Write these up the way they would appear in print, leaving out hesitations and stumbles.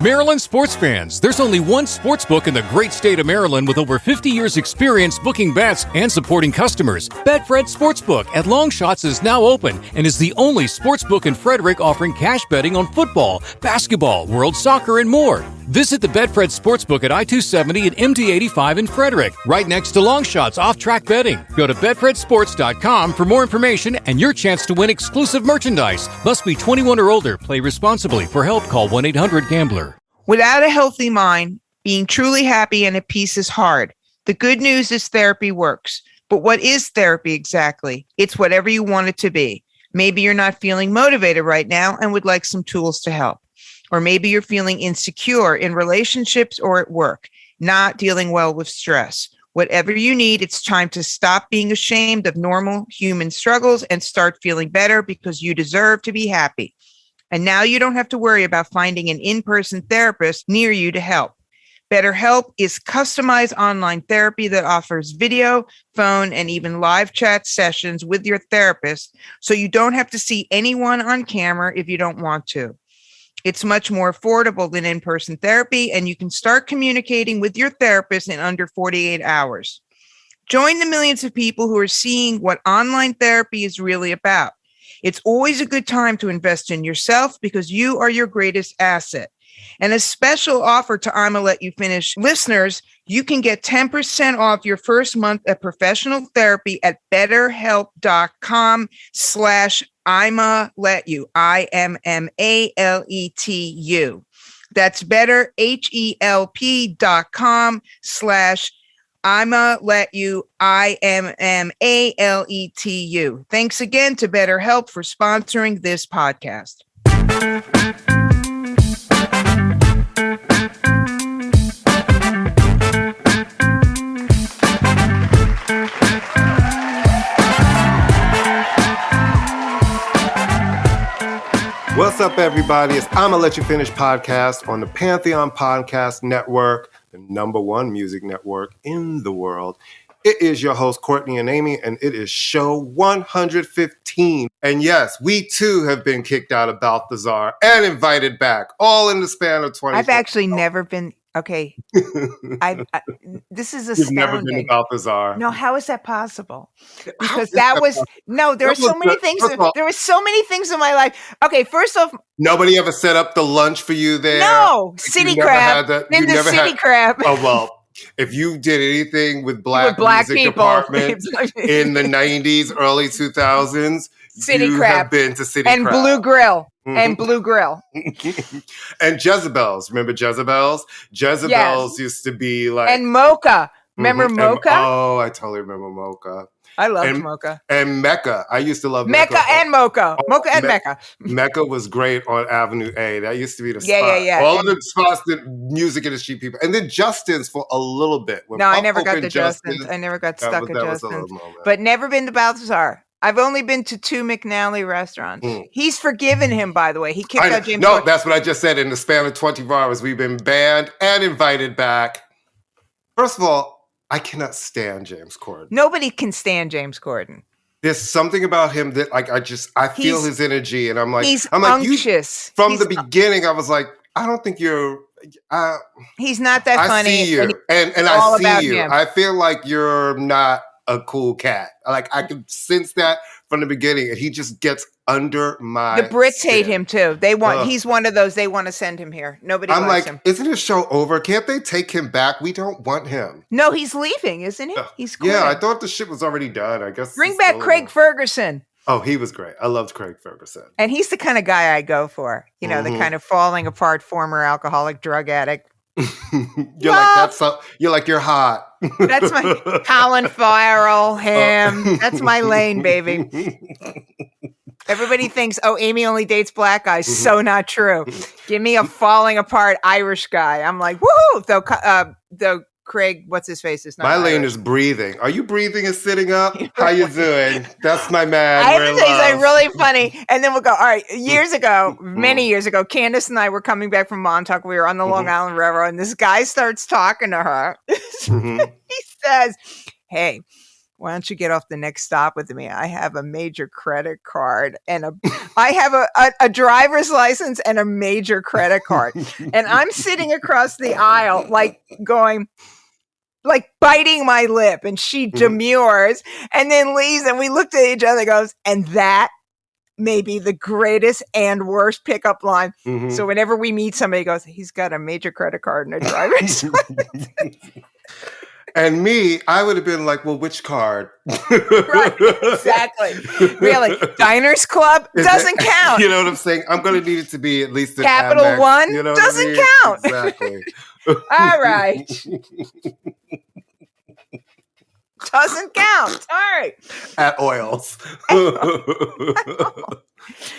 Maryland sports fans, there's only one sportsbook in the great state of Maryland with over 50 years experience booking bets and supporting customers. Betfred Sportsbook at Longshots is now open and is the only sportsbook in Frederick offering cash betting on football, basketball, world soccer, and more. Visit the Betfred Sportsbook at I-270 and MD-85 in Frederick, right next to Longshots off-track betting. Go to betfredsports.com for more information and your chance to win exclusive merchandise. Must be 21 or older. Play responsibly. For help, call 1-800-GAMBLER. Without a healthy mind, being truly happy and at peace is hard. The good news is therapy works. But what is therapy exactly? It's whatever you want it to be. Maybe you're not feeling motivated right now and would like some tools to help. Or maybe you're feeling insecure in relationships or at work, not dealing well with stress. Whatever you need, it's time to stop being ashamed of normal human struggles and start feeling better because you deserve to be happy. And now you don't have to worry about finding an in-person therapist near you to help. BetterHelp is customized online therapy that offers video, phone, and even live chat sessions with your therapist, so you don't have to see anyone on camera if you don't want to. It's much more affordable than in-person therapy, and you can start communicating with your therapist in under 48 hours. Join the millions of people who are seeing what online therapy is really about. It's always a good time to invest in yourself because you are your greatest asset. And a special offer to ImmaLetYouFinish listeners, you can get 10% off your first month of professional therapy at betterhelp.com/ImmaLetYou, ImmaLetYou. That's betterhelp.com/ImmaLetYou, ImmaLetYou. Thanks again to BetterHelp for sponsoring this podcast. What's up, everybody? It's ImmaLetYouFinish podcast on the Pantheon Podcast Network, the #1 music network in the world. It is your host, Courtney and Amy, and it is show 115. And yes, we too have been kicked out of Balthazar and invited back, all in the span of 20. I've actually never been. Okay. This is astounding. You've never been to Balthazar. No, how is that possible? Because there were so many things. There were so many things in my life. Okay, first off. Nobody ever set up the lunch for you there? No, City Crab. Crab. Oh, well. If you did anything with black music people. Department in the 90s, early 2000s, City you Crab. have been to City and Crab. Blue Grill. Mm-hmm. And Blue Grill. And Jezebels. Remember Jezebels? Jezebels used to be like... And Mocha. Remember Mocha? Oh, I totally remember Mocha. I loved Mocha. And Mecca. I used to love Mecca. Mecca and Mocha. Mocha and Mecca. Mecca was great on Avenue A. That used to be the spot. Yeah. All of the spots that music industry people. And then Justin's for a little bit. No, I never got to Justin's. I never got stuck at Justin's. But never been to Balthazar. I've only been to 2 McNally restaurants. He's forgiven him, by the way. He kicked out James. No, that's what I just said. In the span of 24 hours, we've been banned and invited back. First of all, I cannot stand James Corden. Nobody can stand James Corden. There's something about him that I feel his energy, and I'm like, unctuous. From the beginning, I was like, I don't think you're. He's not that funny. I see you, and I see you. I feel like you're not a cool cat. Like I can sense that from the beginning, and he just gets under my The Brits skin. hate him too. He's one of those, they want to send him here. Nobody likes him. Isn't his show over? Can't they take him back? We don't want him. No, he's leaving, isn't he? He's cool. Yeah, I thought the shit was already done. I guess bring back Craig Ferguson. Oh, he was great. I loved Craig Ferguson. And he's the kind of guy I go for. You know, the kind of falling apart former alcoholic drug addict. You're hot. That's my Colin Farrell, him. That's my lane, baby. Everybody thinks, Amy only dates black guys. So not true. Give me a falling apart Irish guy. I'm like, woohoo! Though Craig, what's his face? Is not my lane Irish. is breathing. Are you breathing and sitting up? How you doing? That's my man. I have to say something really funny. And then we'll go, all right, many years ago, Candace and I were coming back from Montauk. We were on the Long Island Railroad, and this guy starts talking to her. He says, hey, why don't you get off the next stop with me? I have a major credit card and I have a driver's license and a major credit card. And I'm sitting across the aisle, like going, like biting my lip, and she demurs and then leaves, and we looked at each other and goes, and that may be the greatest and worst pickup line. So whenever we meet somebody, goes, he's got a major credit card and a driver's license. And me, I would have been like, well, which card? Right, exactly. Really, Diners Club doesn't count. You know what I'm saying? I'm going to need it to be at least an Capital Amex, One you know doesn't count. Exactly. All right. Doesn't count. All right. At Oils.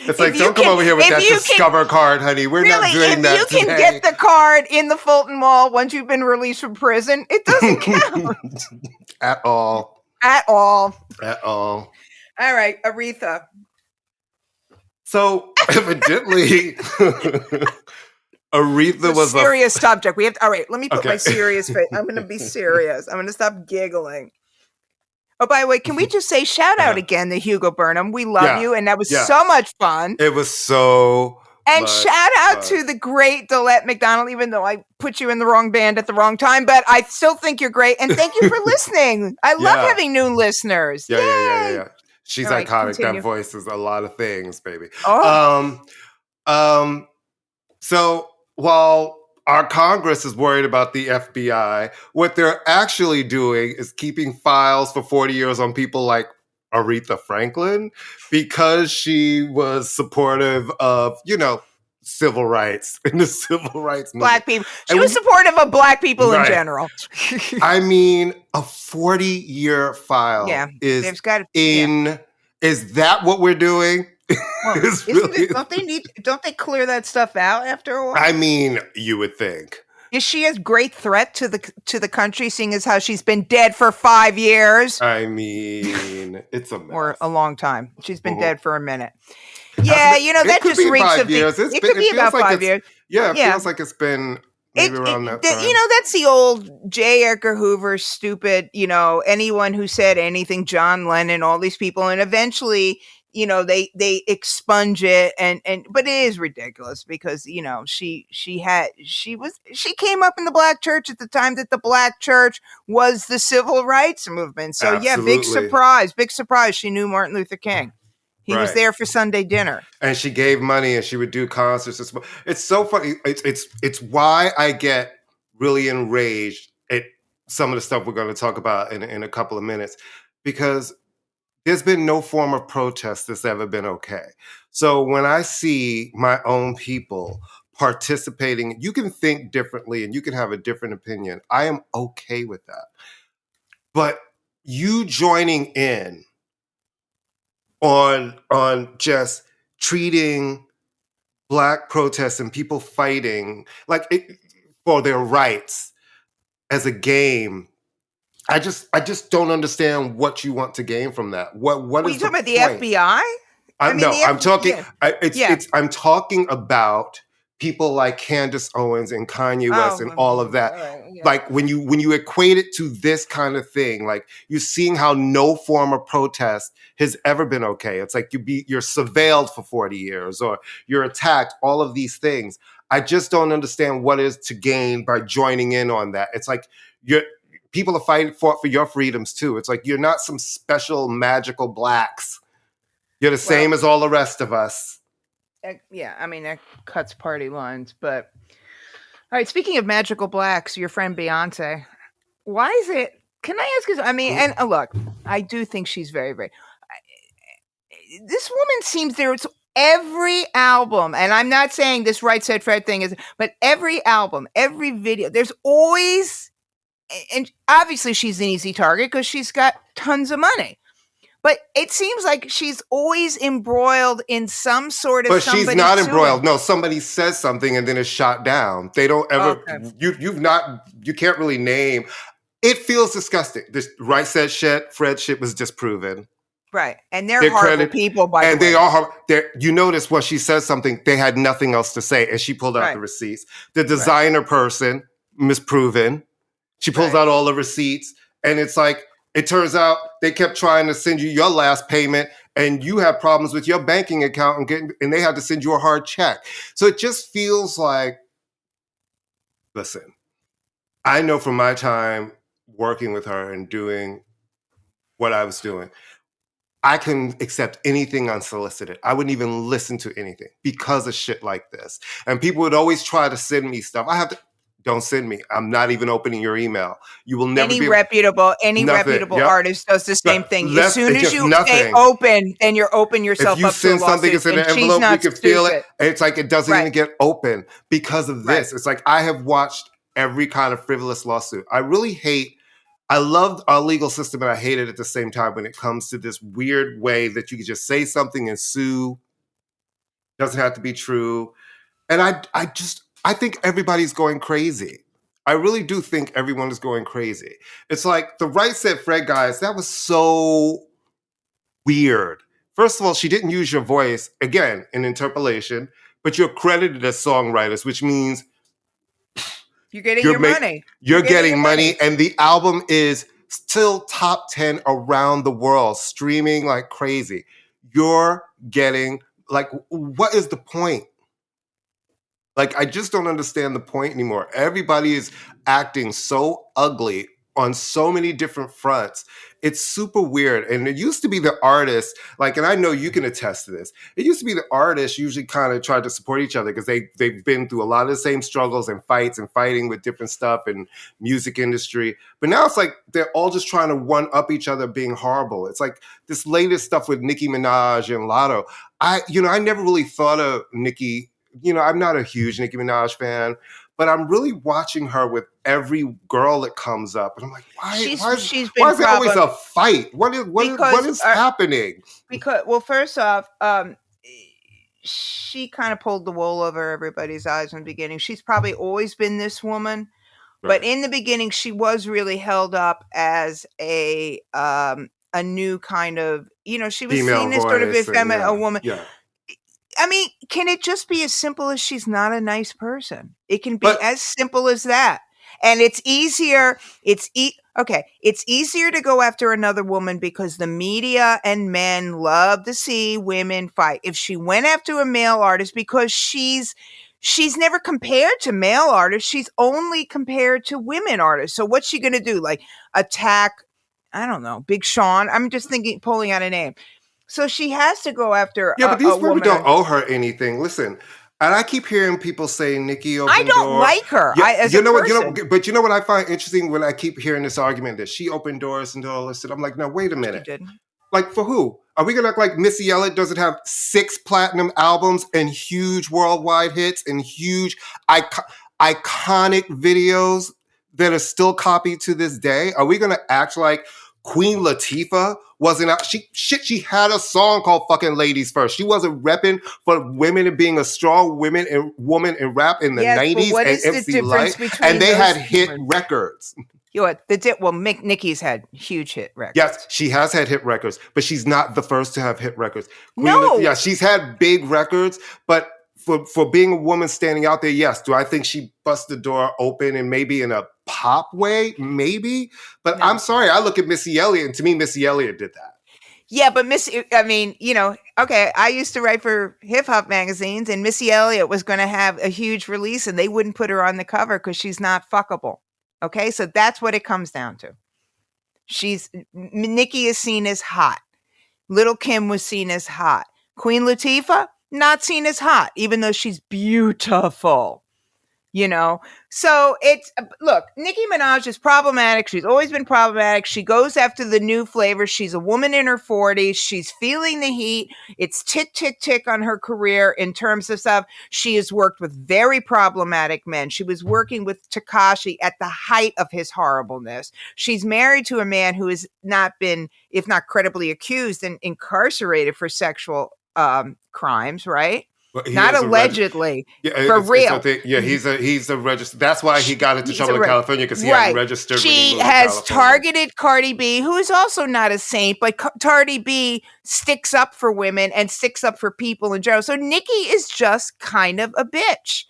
It's like, don't come over here with that Discover card, honey. We're not doing that If you today. can get the card in the Fulton Mall once you've been released from prison, it doesn't count. At all. At all. At all. All right, Aretha. So, evidently, Aretha was a serious subject. We have to, all right, let me put Okay. my serious face. I'm going to be serious. I'm going to stop giggling. Oh, by the way, can we just say shout out again to Hugo Burnham? We love you, and that was so much fun. It was so And shout out to the great Dolette McDonald, even though I put you in the wrong band at the wrong time, but I still think you're great. And thank you for listening. I love having new listeners. Yeah. She's All right, iconic. continue. That voice is a lot of things, baby. Oh. So while our Congress is worried about the FBI, what they're actually doing is keeping files for 40 years on people like Aretha Franklin, because she was supportive of, civil rights in the civil rights movement. Black people. She was supportive of Black people in general. I mean, a 40-year file is is that what we're doing? Well, don't they clear that stuff out after a while? I mean, you would think. Is she a great threat to the country, seeing as how she's been dead for 5 years? I mean, it's a mess. Or a long time. She's been dead for a minute. Yeah, that just reeks of it could be about 5 years. Yeah, it feels like it's been maybe around that time. That's the old J. Edgar Hoover stupid, anyone who said anything, John Lennon, all these people, and eventually they expunge it, but it is ridiculous because she came up in the Black church at the time that the Black church was the civil rights movement. So Absolutely. big surprise. She knew Martin Luther King. He was there for Sunday dinner, and she gave money, and she would do concerts. It's so funny. It's why I get really enraged at some of the stuff we're going to talk about in a couple of minutes, because there's been no form of protest that's ever been okay. So when I see my own people participating, you can think differently and you can have a different opinion. I am okay with that. But you joining in on just treating Black protests and people fighting for their rights as a game, I just don't understand what you want to gain from that. What are is you talking about the point? FBI? I'm talking. I'm talking about people like Candace Owens and Kanye West and all of that. Like when you equate it to this kind of thing, like you're seeing how no form of protest has ever been okay. It's like you're surveilled for 40 years or you're attacked. All of these things. I just don't understand what is to gain by joining in on that. It's like people are fighting for your freedoms too. It's like you're not some special magical Blacks. You're the same as all the rest of us. Yeah, I mean, that cuts party lines. But all right, speaking of magical Blacks, your friend Beyonce, why is it? Can I ask you? I mean, and look, I do think she's very, very. This woman seems it's every album, and I'm not saying this Right Said Fred thing is, but every album, every video, there's always. And obviously she's an easy target because she's got tons of money. But it seems like she's always embroiled in some sort of. But she's not embroiled. No, somebody says something and then it's shot down. They don't ever. Okay. You can't really name. It feels disgusting. This Right Said Fred shit was disproven. Right, and they're horrible people. By the way, and they are. You notice when she says something, they had nothing else to say, and she pulled out the receipts. The designer person misproven. She pulls out all the receipts, and it's like, it turns out they kept trying to send you your last payment and you had problems with your banking account and they had to send you a hard check. So it just feels like, listen, I know from my time working with her and doing what I was doing, I can accept anything unsolicited. I wouldn't even listen to anything because of shit like this. And people would always try to send me stuff. Don't send me. I'm not even opening your email. You will never Any reputable artist does the same thing. As soon as you say open, then you're open yourself up to a lawsuit. If you send something, it's in an envelope, we can feel it. It's like it doesn't even get open because of this. It's like I have watched every kind of frivolous lawsuit. I loved our legal system and I hate it at the same time when it comes to this weird way that you can just say something and sue. Doesn't have to be true. And I think everybody's going crazy. I really do think everyone is going crazy. It's like the Right Said Fred guys, that was so weird. First of all, she didn't use your voice, again, in interpolation, but you're credited as songwriters, which means you're getting your money. You're getting money, and the album is still top 10 around the world, streaming like crazy. You're getting, like, what is the point? Like, I just don't understand the point anymore. Everybody is acting so ugly on so many different fronts. It's super weird. And it used to be the artists, like, and I know you can attest to this. It used to be the artists usually kind of tried to support each other because they've been through a lot of the same struggles and fights and fighting with different stuff and music industry. But now it's like they're all just trying to one up each other being horrible. It's like this latest stuff with Nicki Minaj and Lotto. I never really thought of Nicki. I'm not a huge Nicki Minaj fan, but I'm really watching her with every girl that comes up. And I'm like, why is there always a fight? What is happening? Because, well, first off, she kind of pulled the wool over everybody's eyes in the beginning. She's probably always been this woman. Right. But in the beginning, she was really held up as a new kind of, she was seen as sort of a woman. Yeah. I mean, can it just be as simple as she's not a nice person? It can be as simple as that. And it's easier. It's easier to go after another woman because the media and men love to see women fight. If she went after a male artist, because she's never compared to male artists, she's only compared to women artists. So what's she going to do? Like attack, I don't know, Big Sean? I'm just thinking, pulling out a name. So she has to go after but these women don't owe her anything. Listen, and I keep hearing people say Nikki opened I don't like her. But you know what I find interesting when I keep hearing this argument that she opened doors and all this, and I'm like, no, wait a minute. She didn't. Like, for who? Are we gonna act like Missy Elliott doesn't have 6 platinum albums and huge worldwide hits and huge iconic videos that are still copied to this day? Are we gonna act like Queen Latifah wasn't out? She had a song called fucking Ladies First. She wasn't repping for women and being a strong woman in rap in the 90s and MC Light. And they had hit records. Nicki's had huge hit records. Yes, she has had hit records, but she's not the first to have hit records. She's had big records, but for being a woman standing out there, yes. Do I think she bust the door open and maybe in a pop way? Maybe. But I'm sorry, I look at Missy Elliott, and to me, Missy Elliott did that. Yeah, but I used to write for hip hop magazines, and Missy Elliott was going to have a huge release, and they wouldn't put her on the cover because she's not fuckable. Okay, so that's what it comes down to. Nikki is seen as hot. Little Kim was seen as hot. Queen Latifah, not seen as hot, even though she's beautiful. So look, Nicki Minaj is problematic. She's always been problematic. She goes after the new flavor. She's a woman in her 40s. She's feeling the heat. It's tick, tick, tick on her career in terms of stuff. She has worked with very problematic men. She was working with Tekashi at the height of his horribleness. She's married to a man who has not been, if not credibly accused, and incarcerated for sexual crimes, right? Not allegedly, for real. He's a registered. That's why he got into trouble in California, because he hadn't registered. She has targeted Cardi B, who is also not a saint, but Cardi B sticks up for women and sticks up for people in general. So Nikki is just kind of a bitch.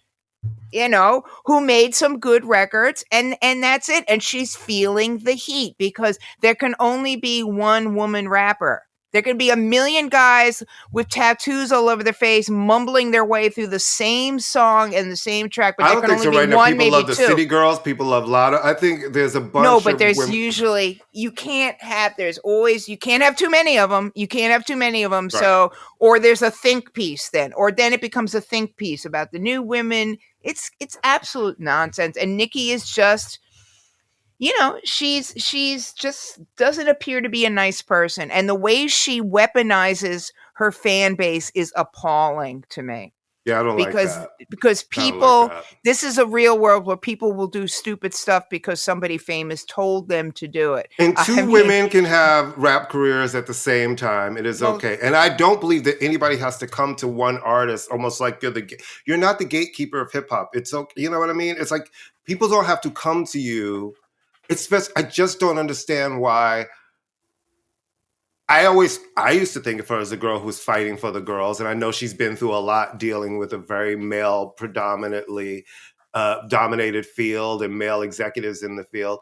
who made some good records, and that's it. And she's feeling the heat because there can only be one woman rapper. There can be a million guys with tattoos all over their face mumbling their way through the same song and the same track, but I there don't can think only so right be now. one, People maybe love the two. City Girls. People love Lotto. I think there's a bunch No, but there's women. usually, you can't have too many of them. You can't have too many of them. Right. So, or there's a think piece then, or then it becomes a think piece about the new women. It's absolute nonsense. And Nikki is just, she's just doesn't appear to be a nice person. And the way she weaponizes her fan base is appalling to me. Yeah, I don't like Because that. people, this is a real world where people will do stupid stuff because somebody famous told them to do it. And two women can have rap careers at the same time. It is okay. And I don't believe that anybody has to come to one artist almost like you're not the gatekeeper of hip hop. It's okay. You know what I mean? It's like people don't have to come to you. I just don't understand why. I used to think of her as a girl who's fighting for the girls, and I know she's been through a lot dealing with a very male, predominantly dominated field and male executives in the field.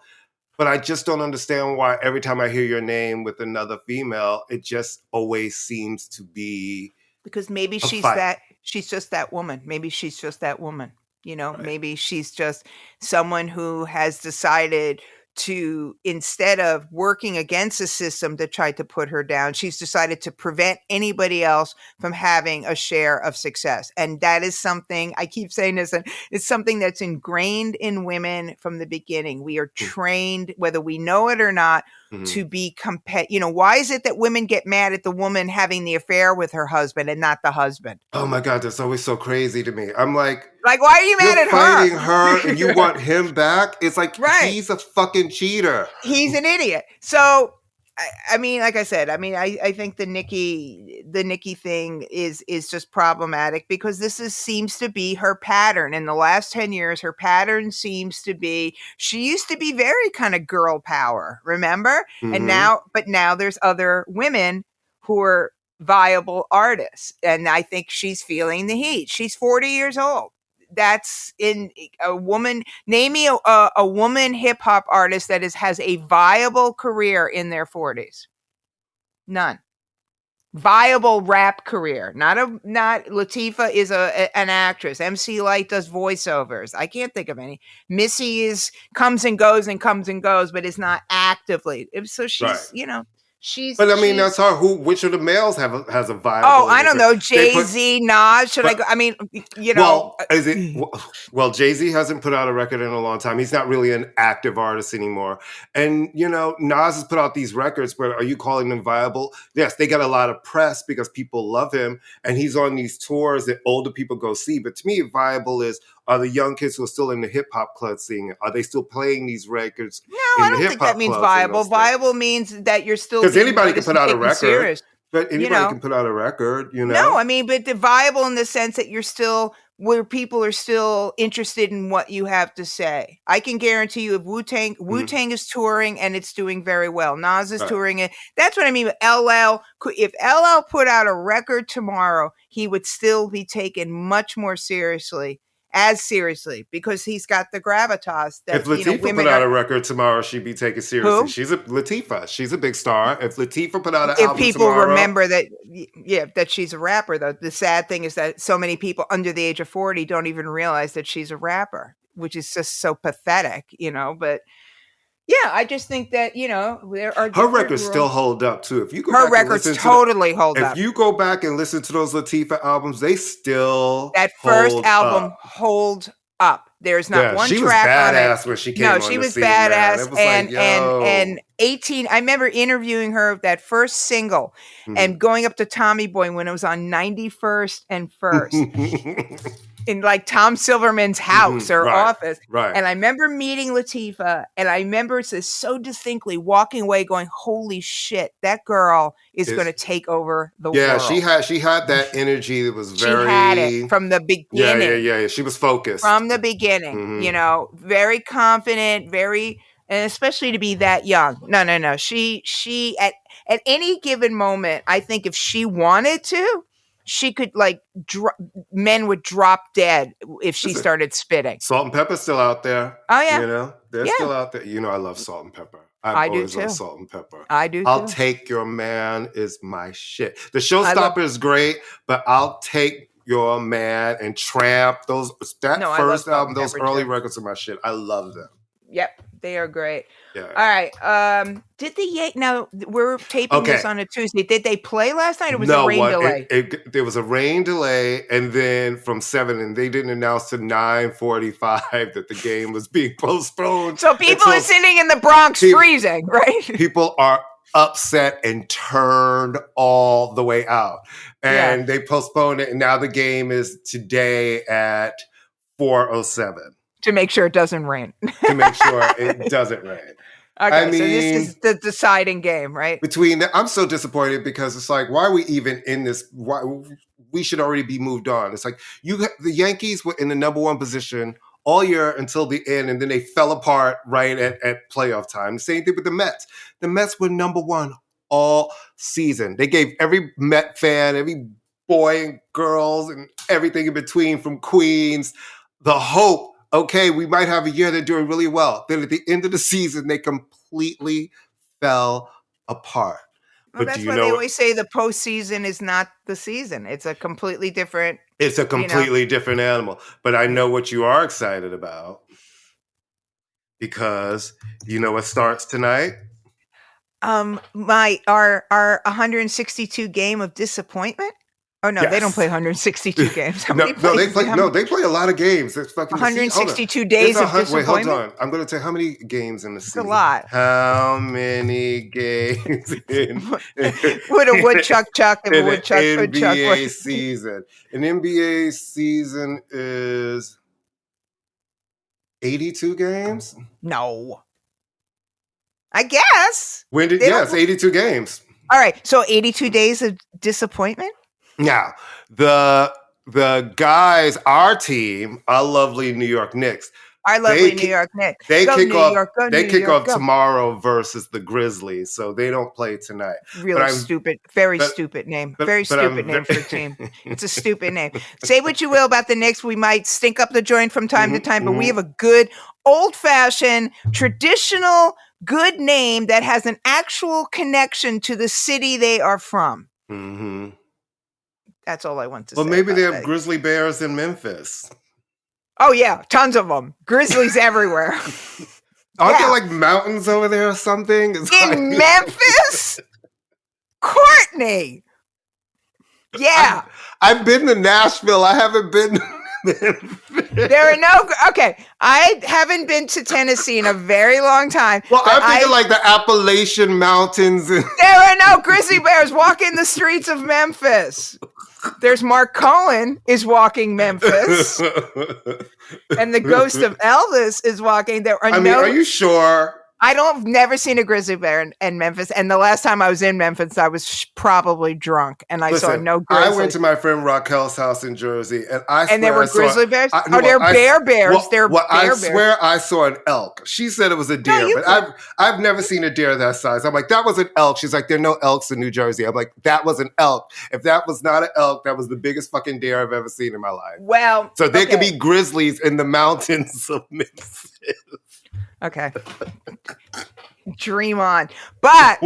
But I just don't understand why every time I hear your name with another female, it just always seems to be because maybe she's just that woman. Maybe she's just that woman. Right. Maybe she's just someone who has decided to, instead of working against a system that tried to put her down, she's decided to prevent anybody else from having a share of success. And that is something, I keep saying this, and it's something that's ingrained in women from the beginning. We are trained, whether we know it or not, to be competitive. Why is it that women get mad at the woman having the affair with her husband and not the husband? Oh my God, that's always so crazy to me. I'm like, why are you mad at her? Fighting her and you want him back? It's like, right. He's a fucking cheater. He's an idiot. So, I mean, like I said, I think the Nikki thing is just problematic because seems to be her pattern. In the last 10 years, her pattern seems to be, she used to be very kind of girl power, remember? And now there's other women who are viable artists. And I think she's feeling the heat. She's 40 years old. That's in a woman. Name me a woman hip hop artist that has a viable career in their 40s. None. Viable rap career. Not Latifah is an actress. MC Lyte does voiceovers. I can't think of any. Missy comes and goes, but is not actively. So she's, right. But I mean, that's her. Which of the males has a viable? Oh, I don't know. Jay-Z, Nas. Should I go? I mean, Well, is it? Well, Jay-Z hasn't put out a record in a long time. He's not really an active artist anymore. And Nas has put out these records, but are you calling them viable? Yes, they got a lot of press because people love him, and he's on these tours that older people go see. But to me, viable are the young kids who are still in the hip hop club scene? Are they still playing these records? No, I don't think that means viable. Viable means that you're still, because anybody can put out a record. Serious. But anybody can put out a record, No, I mean, but the viable in the sense that you're still, where people are still interested in what you have to say. I can guarantee you, if Wu-Tang is touring and it's doing very well, Nas is touring it. That's what I mean with LL. If LL put out a record tomorrow, he would still be taken much more seriously. As seriously, because he's got the gravitas. That, if Latifah put out a record tomorrow, she'd be taken seriously. Who? Latifah. She's a big star. If Latifah put out an album people tomorrow, remember that, that she's a rapper. Though the sad thing is that so many people under the age of 40 don't even realize that she's a rapper, which is just so pathetic, But yeah, I just think that there are her records still hold up too. If you go her records totally hold up. If you go back and listen to those Latifah albums, they still that first album holds up. There's not one track on it. She was badass when she came on the scene. No, she was badass. And 18. I remember interviewing her that first single and going up to Tommy Boy when it was on 91st and First. In like Tom Silverman's house or office. Right. And I remember meeting Latifah, and I remember so distinctly walking away going, holy shit, that girl is going to take over the world. Yeah, she had that energy that was very... She had it from the beginning. Yeah. She was focused. From the beginning, very confident, and especially to be that young. No. She at any given moment, I think if she wanted to, she could like men would drop dead if she started spitting. Salt and pepper's still out there. Oh yeah, they're still out there. I love salt and pepper. I do always too. loved salt and pepper. I do. I'll too. Take Your Man is my shit. The Showstopper is great, but I'll Take Your Man and Tramp. First album, those early records are my shit. I love them. Yep, they are great. Yeah. All right. Did the Yankees? Now we're taping this on a Tuesday. Did they play last night? Or was it a rain delay? There was a rain delay, and then from 7, and they didn't announce to 9:45 that the game was being postponed. So people are sitting in the Bronx freezing, right? People are upset and turned all the way out, and they postponed it. And now the game is today at 4:07. To make sure it doesn't rain. To make sure it doesn't rain. Okay, so this is the deciding game, right? I'm so disappointed because it's like, why are we even in this? Why we should already be moved on. It's like the Yankees were in the number 1 position all year until the end, and then they fell apart right at playoff time. The same thing with the Mets. The Mets were number 1 all season. They gave every Met fan, every boy and girls, and everything in between from Queens, the hope. Okay, we might have a year they're doing really well. Then at the end of the season, they completely fell apart. Well, that's why they always say the postseason is not the season. It's a completely different. It's a completely different animal. But I know what you are excited about because you know what starts tonight? Our 162 game of disappointment. Oh no, they don't play 162 games. They play a lot of games. It's fucking 162 days of disappointment. Wait, hold on. I'm going to tell you how many games in the season. It's a lot. How many games in would a woodchuck chuck and a woodchuck would chuck? NBA season. An NBA season is 82 games. No, I guess. 82 games. All right, so 82 days of disappointment. Now, the guys, our team, our lovely New York Knicks. They kick off tomorrow versus the Grizzlies, so they don't play tonight. Stupid name. Very stupid name for a team. It's a stupid name. Say what you will about the Knicks. We might stink up the joint from time to time, but we have a good, old-fashioned, traditional, good name that has an actual connection to the city they are from. Mm-hmm. That's all I want to say. Well, maybe they have grizzly bears in Memphis. Oh, yeah. Tons of them. Grizzlies everywhere. Aren't there like mountains over there or something? Memphis? Courtney. Yeah. I've been to Nashville. I haven't been to I haven't been to Tennessee in a very long time. Well, I'm thinking like the Appalachian Mountains. There are no grizzly bears walking the streets of Memphis. There's Mark Cohen is walking Memphis. And the ghost of Elvis is walking. Are you sure? I've never seen a grizzly bear in Memphis. And the last time I was in Memphis, I was probably drunk and I saw no grizzly. I went to my friend Raquel's house in Jersey and there were grizzly bears? They're bear bears. I swear I saw an elk. She said it was a deer, but I've never seen a deer that size. I'm like, that was an elk. She's like, there are no elks in New Jersey. I'm like, that was an elk. If that was not an elk, that was the biggest fucking deer I've ever seen in my life. Well, so there could be grizzlies in the mountains of Memphis. Okay. Dream on. But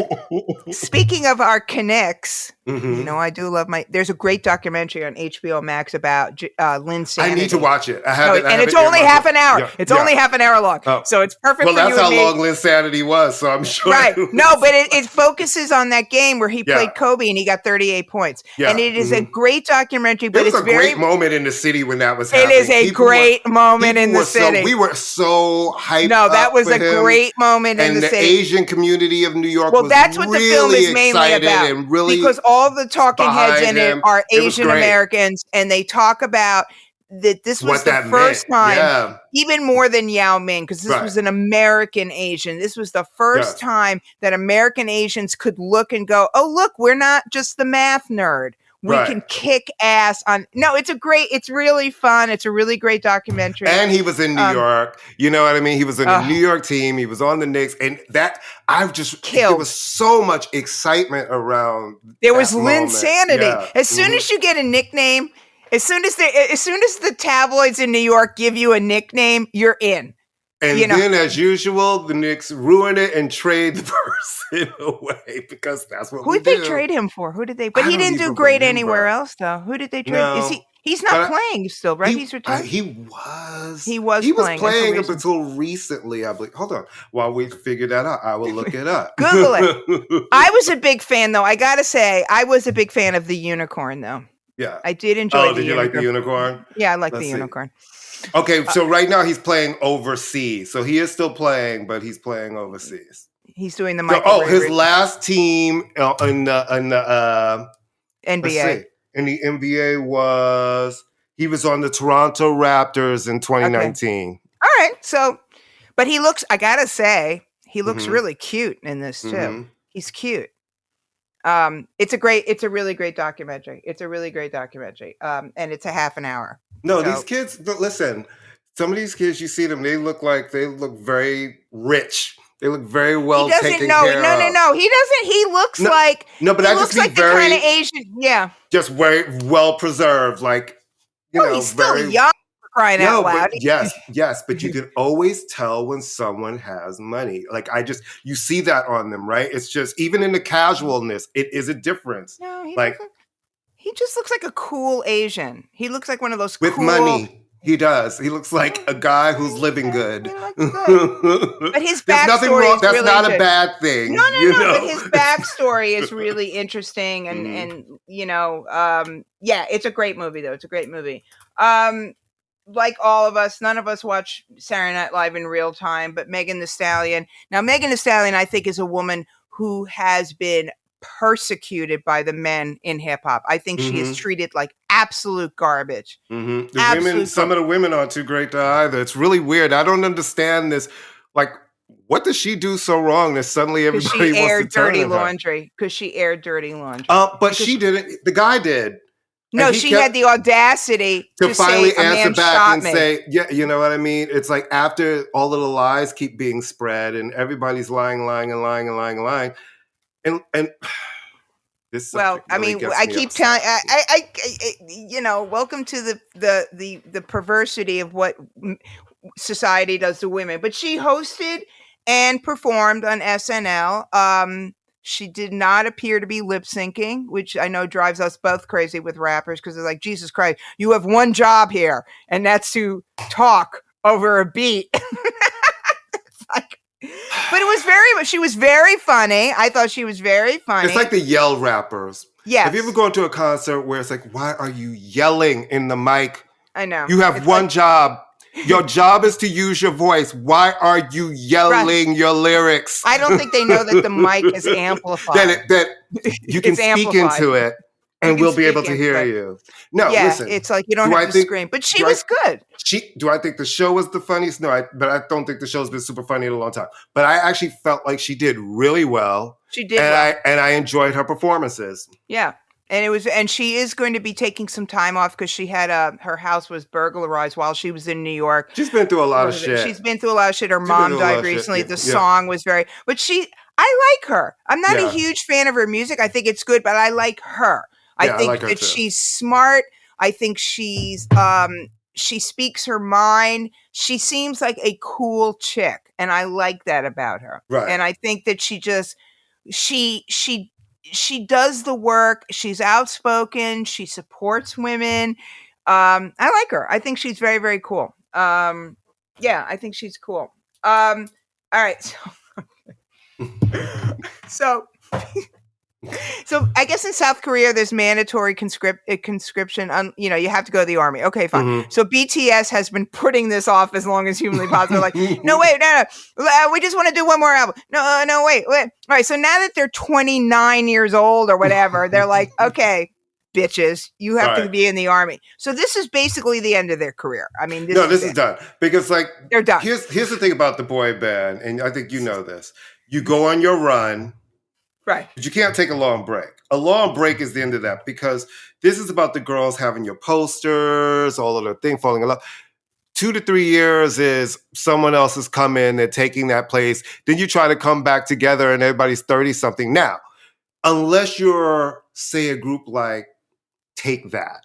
speaking of our Knicks, I do love there's a great documentary on HBO Max about Lynn Sanity. I need to watch it. It's only half an hour. Yeah, it's only half an hour long. Oh. So it's perfect for you and me. Well, that's how long Lynn Sanity was, so I'm sure. Right. No, but it focuses on that game where he played Kobe and he got 38 points. Yeah. And it is a great documentary, but it's a great moment in the city when that was happening. It is a great moment in the city. We were so hyped. No, that was a great moment in the city. Asian community of New York. Well, that's what the film is mainly about. And really because all the talking heads in it are Asian Americans, and they talk about that this was the first time, even more than Yao Ming, because this was an American Asian. This was the first time that American Asians could look and go, oh, look, we're not just the math nerd. We Right. can kick ass on. No, it's really fun. It's a really great documentary. And he was in New York. You know what I mean? He was in a New York team. He was on the Knicks. And that, there was so much excitement around. There was moment. Linsanity. Yeah. As soon as you get a nickname, as soon as the tabloids in New York give you a nickname, you're in. And then, as usual, the Knicks ruin it and trade the person away because that's what Who did they trade him for? Who did they? But he didn't do great anywhere else, though. Who did they trade? No, He's not playing still, right? He's retired. He was. He was playing up until recently, I believe. Hold on. While we figure that out, I will look it up. Google it. I was a big fan, though. I got to say, I was a big fan of the Unicorn, though. Yeah. I did enjoy did you like the Unicorn? Yeah, I like the Unicorn. Okay, so right now he's playing overseas. So he is still playing, but he's playing overseas. He's doing the Michael. His last team in the NBA. In the NBA he was on the Toronto Raptors in 2019. Okay. All right, so, but I gotta say, he looks really cute in this too. Mm-hmm. He's cute. It's a really great documentary. And it's a half an hour. No, these kids, listen, some of these kids, you see them, they look very rich. They look very well taken care of. No. He doesn't. He looks like... No, but he looks like the kind of Asian... Yeah. Just very well preserved, he's still young, for crying out loud. Yes, but you can always tell when someone has money. You see that on them, right? It's just, even in the casualness, it is a difference. No, he just looks like a cool Asian. He looks like one of those with cool... money. He does. He looks like a guy who's living good. But his backstory There's nothing wrong. That's really not a bad thing. No. But his backstory is really interesting, and it's a great movie though. It's a great movie. Like all of us, none of us watch Saturday Night Live in real time, but Megan Thee Stallion. Now, Megan Thee Stallion, I think, is a woman who has been persecuted by the men in hip hop. I think she is treated like absolute garbage. Mm-hmm. Some of the women aren't too great either. It's really weird. I don't understand this. What does she do so wrong that suddenly everybody wants to turn on her? Because she aired dirty laundry. But she didn't. The guy did. No, she had the audacity to finally answer back and me. say, yeah, you know what I mean? It's like after all of the lies keep being spread and everybody's lying. And this I keep telling I welcome to the perversity of what society does to women. But she hosted and performed on SNL. She did not appear to be lip syncing, which I know drives us both crazy with rappers because they're like, Jesus Christ, you have one job here, and that's to talk over a beat. But she was very funny. I thought she was very funny. It's like the yell rappers. Yes. Have you ever gone to a concert where it's like, why are you yelling in the mic? I know. You have one job. Your job is to use your voice. Why are you yelling your lyrics? I don't think they know that the mic is amplified. that you can speak into it. And we'll be able to hear you. No, listen. It's like you don't have to scream. But she was good. Do I think the show was the funniest? No, but I don't think the show's been super funny in a long time. But I actually felt like she did really well. She did and I enjoyed her performances. Yeah. And she is going to be taking some time off because she had her house was burglarized while she was in New York. She's been through a lot of shit. She's been through a lot of shit. Her mom died recently. The song was I like her. I'm not a huge fan of her music. I think it's good, but I like her. I think that she's smart. I think she speaks her mind. She seems like a cool chick, and I like that about her. Right. And I think that she does the work. She's outspoken. She supports women. I like her. I think she's very, very cool. I think she's cool. All right. So I guess in South Korea, there's mandatory conscription. You have to go to the army. Okay, fine. Mm-hmm. So BTS has been putting this off as long as humanly possible. Like, no, we just want to do one more album. No, wait. All right. So now that they're 29 years old or whatever, they're like, okay, bitches, you have to be in the army. So this is basically the end of their career. I mean, this is done because they're done. Here's the thing about the boy band, and I think you know this. You go on your run. Right. But you can't take a long break. A long break is the end of that because This is about the girls having your posters, all of the thing falling in love. 2 to 3 years is someone else has come in, they're taking that place. Then you try to come back together and everybody's 30-something. Now, unless you're, say, a group like Take That,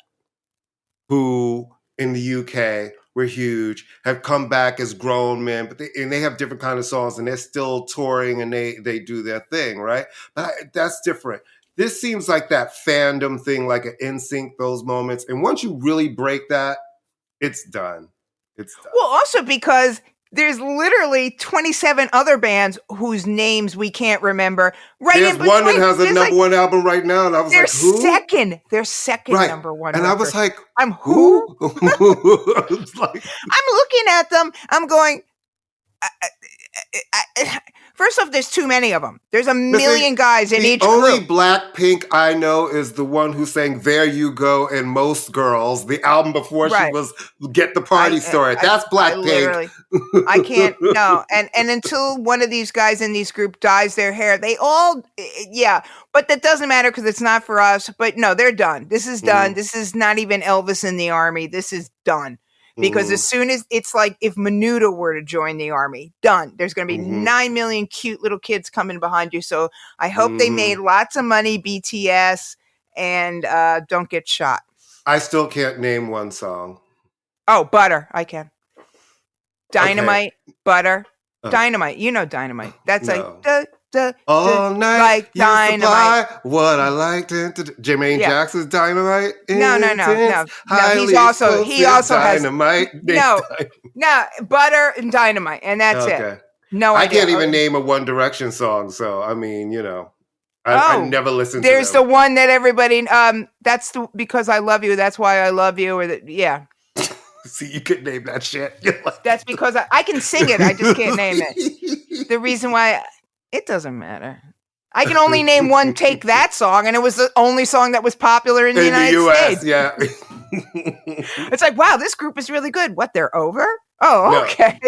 who in the UK were huge, have come back as grown men, but they have different kind of songs and they're still touring and they do their thing, right? But that's different. This seems like that fandom thing, like an NSYNC, those moments. And once you really break that, it's done. It's done. Well, also because there's literally 27 other bands whose names we can't remember. Right. There's one that has a number one album right now, and I was like, who? Their second right. number one. And record. I was like, I'm who? like, I'm looking at them. I'm going. First off, there's too many of them. There's a million guys in each group. The only Blackpink I know is the one who sang "There You Go" and "Most Girls," the album before she was "Get the Party Started." That's Blackpink. I can't. No, and until one of these guys in these group dyes their hair, they all, but that doesn't matter because it's not for us. But no, they're done. This is done. Mm-hmm. This is not even Elvis in the Army. This is done. Because as soon as it's like if Menudo were to join the Army, done. There's going to be 9 million cute little kids coming behind you. So I hope they made lots of money, BTS, and don't get shot. I still can't name one song. Oh, Butter. I can. Dynamite, okay. Butter, Dynamite. You know Dynamite. That's all night, like Dynamite. What I liked Jermaine Jackson's Dynamite. No. He also has Dynamite. No, Butter and Dynamite, and that's it. No, I can't even name a One Direction song. So I mean, I never listened to them. There's the one that everybody. That's because I love you. That's why I love you. See, you could name that shit. That's because I can sing it. I just can't name it. The reason why. It doesn't matter. I can only name one Take That song, and it was the only song that was popular in the United US, States. Yeah. It's like, wow, this group is really good. What, they're over? Oh, okay.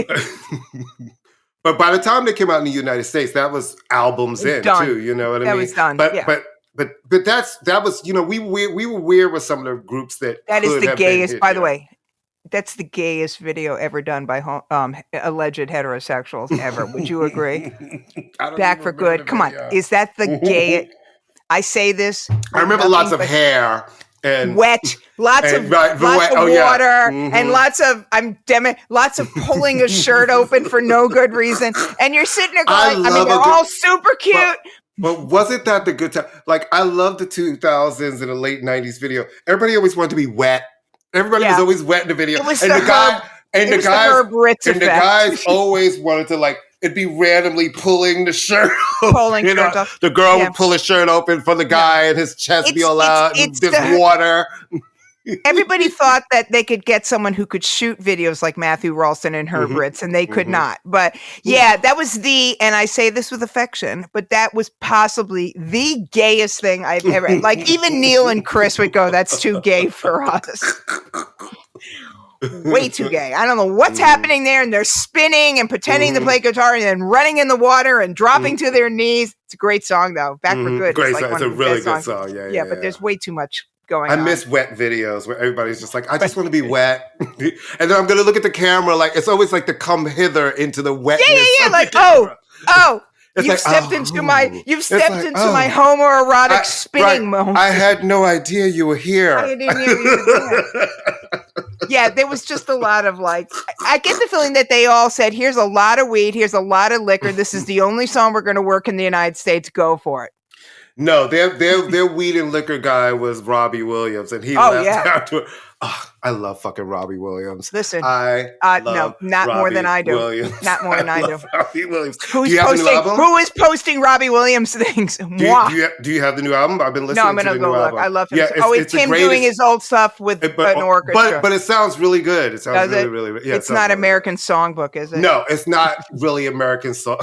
But by the time they came out in the United States, that was albums in done. Too. You know what I mean? That was done. But that was we were weird with some of the groups that is the gayest. By the way, that's the gayest video ever done by alleged heterosexuals ever. Would you agree? Back for Good. Come on. Is that the gayest? I say this. I remember lots of hair and wet, lots of water, and lots of pulling a shirt open for no good reason. And you're sitting there going, they're all super cute. But wasn't that the good time? Like, I love the 2000s and the late 90s video. Everybody always wanted to be wet. Everybody was always wet in the video. It was the guys always wanted to it'd be randomly pulling the shirt open. Off. The girl would pull his shirt open for the guy and his chest be all out. And there's water. Everybody thought that they could get someone who could shoot videos like Matthew Ralston and Herb Ritz, and they could not. But that was and I say this with affection, but that was possibly the gayest thing I've ever, even Neil and Chris would go, that's too gay for us. Way too gay. I don't know what's happening there, and they're spinning and pretending to play guitar and then running in the water and dropping to their knees. It's a great song, though. Back for Good. Great song. It's a really good song. Yeah, but there's way too much going on. I miss wet videos where everybody's just like, I just want to be wet. And then I'm going to look at the camera it's always like to come hither into the wetness. Yeah. You've stepped into my homoerotic spinning moment. I had no idea you were here. I didn't hear you were there. Yeah, there was just a lot of I get the feeling that they all said, here's a lot of weed, here's a lot of liquor. This is the only song we're going to work in the United States. Go for it. No, their weed and liquor guy was Robbie Williams, and he left after. Oh, I love fucking Robbie Williams. Listen, not more than I do. Williams. Not more than I do. Robbie Williams. Who is posting Robbie Williams things? Do you have the new album? I've been listening to the new album. I love him. Yeah, it's him doing his old stuff with an orchestra. But it sounds really good. It sounds really. Yeah, it's not American Songbook, is it? No, it's not really American song.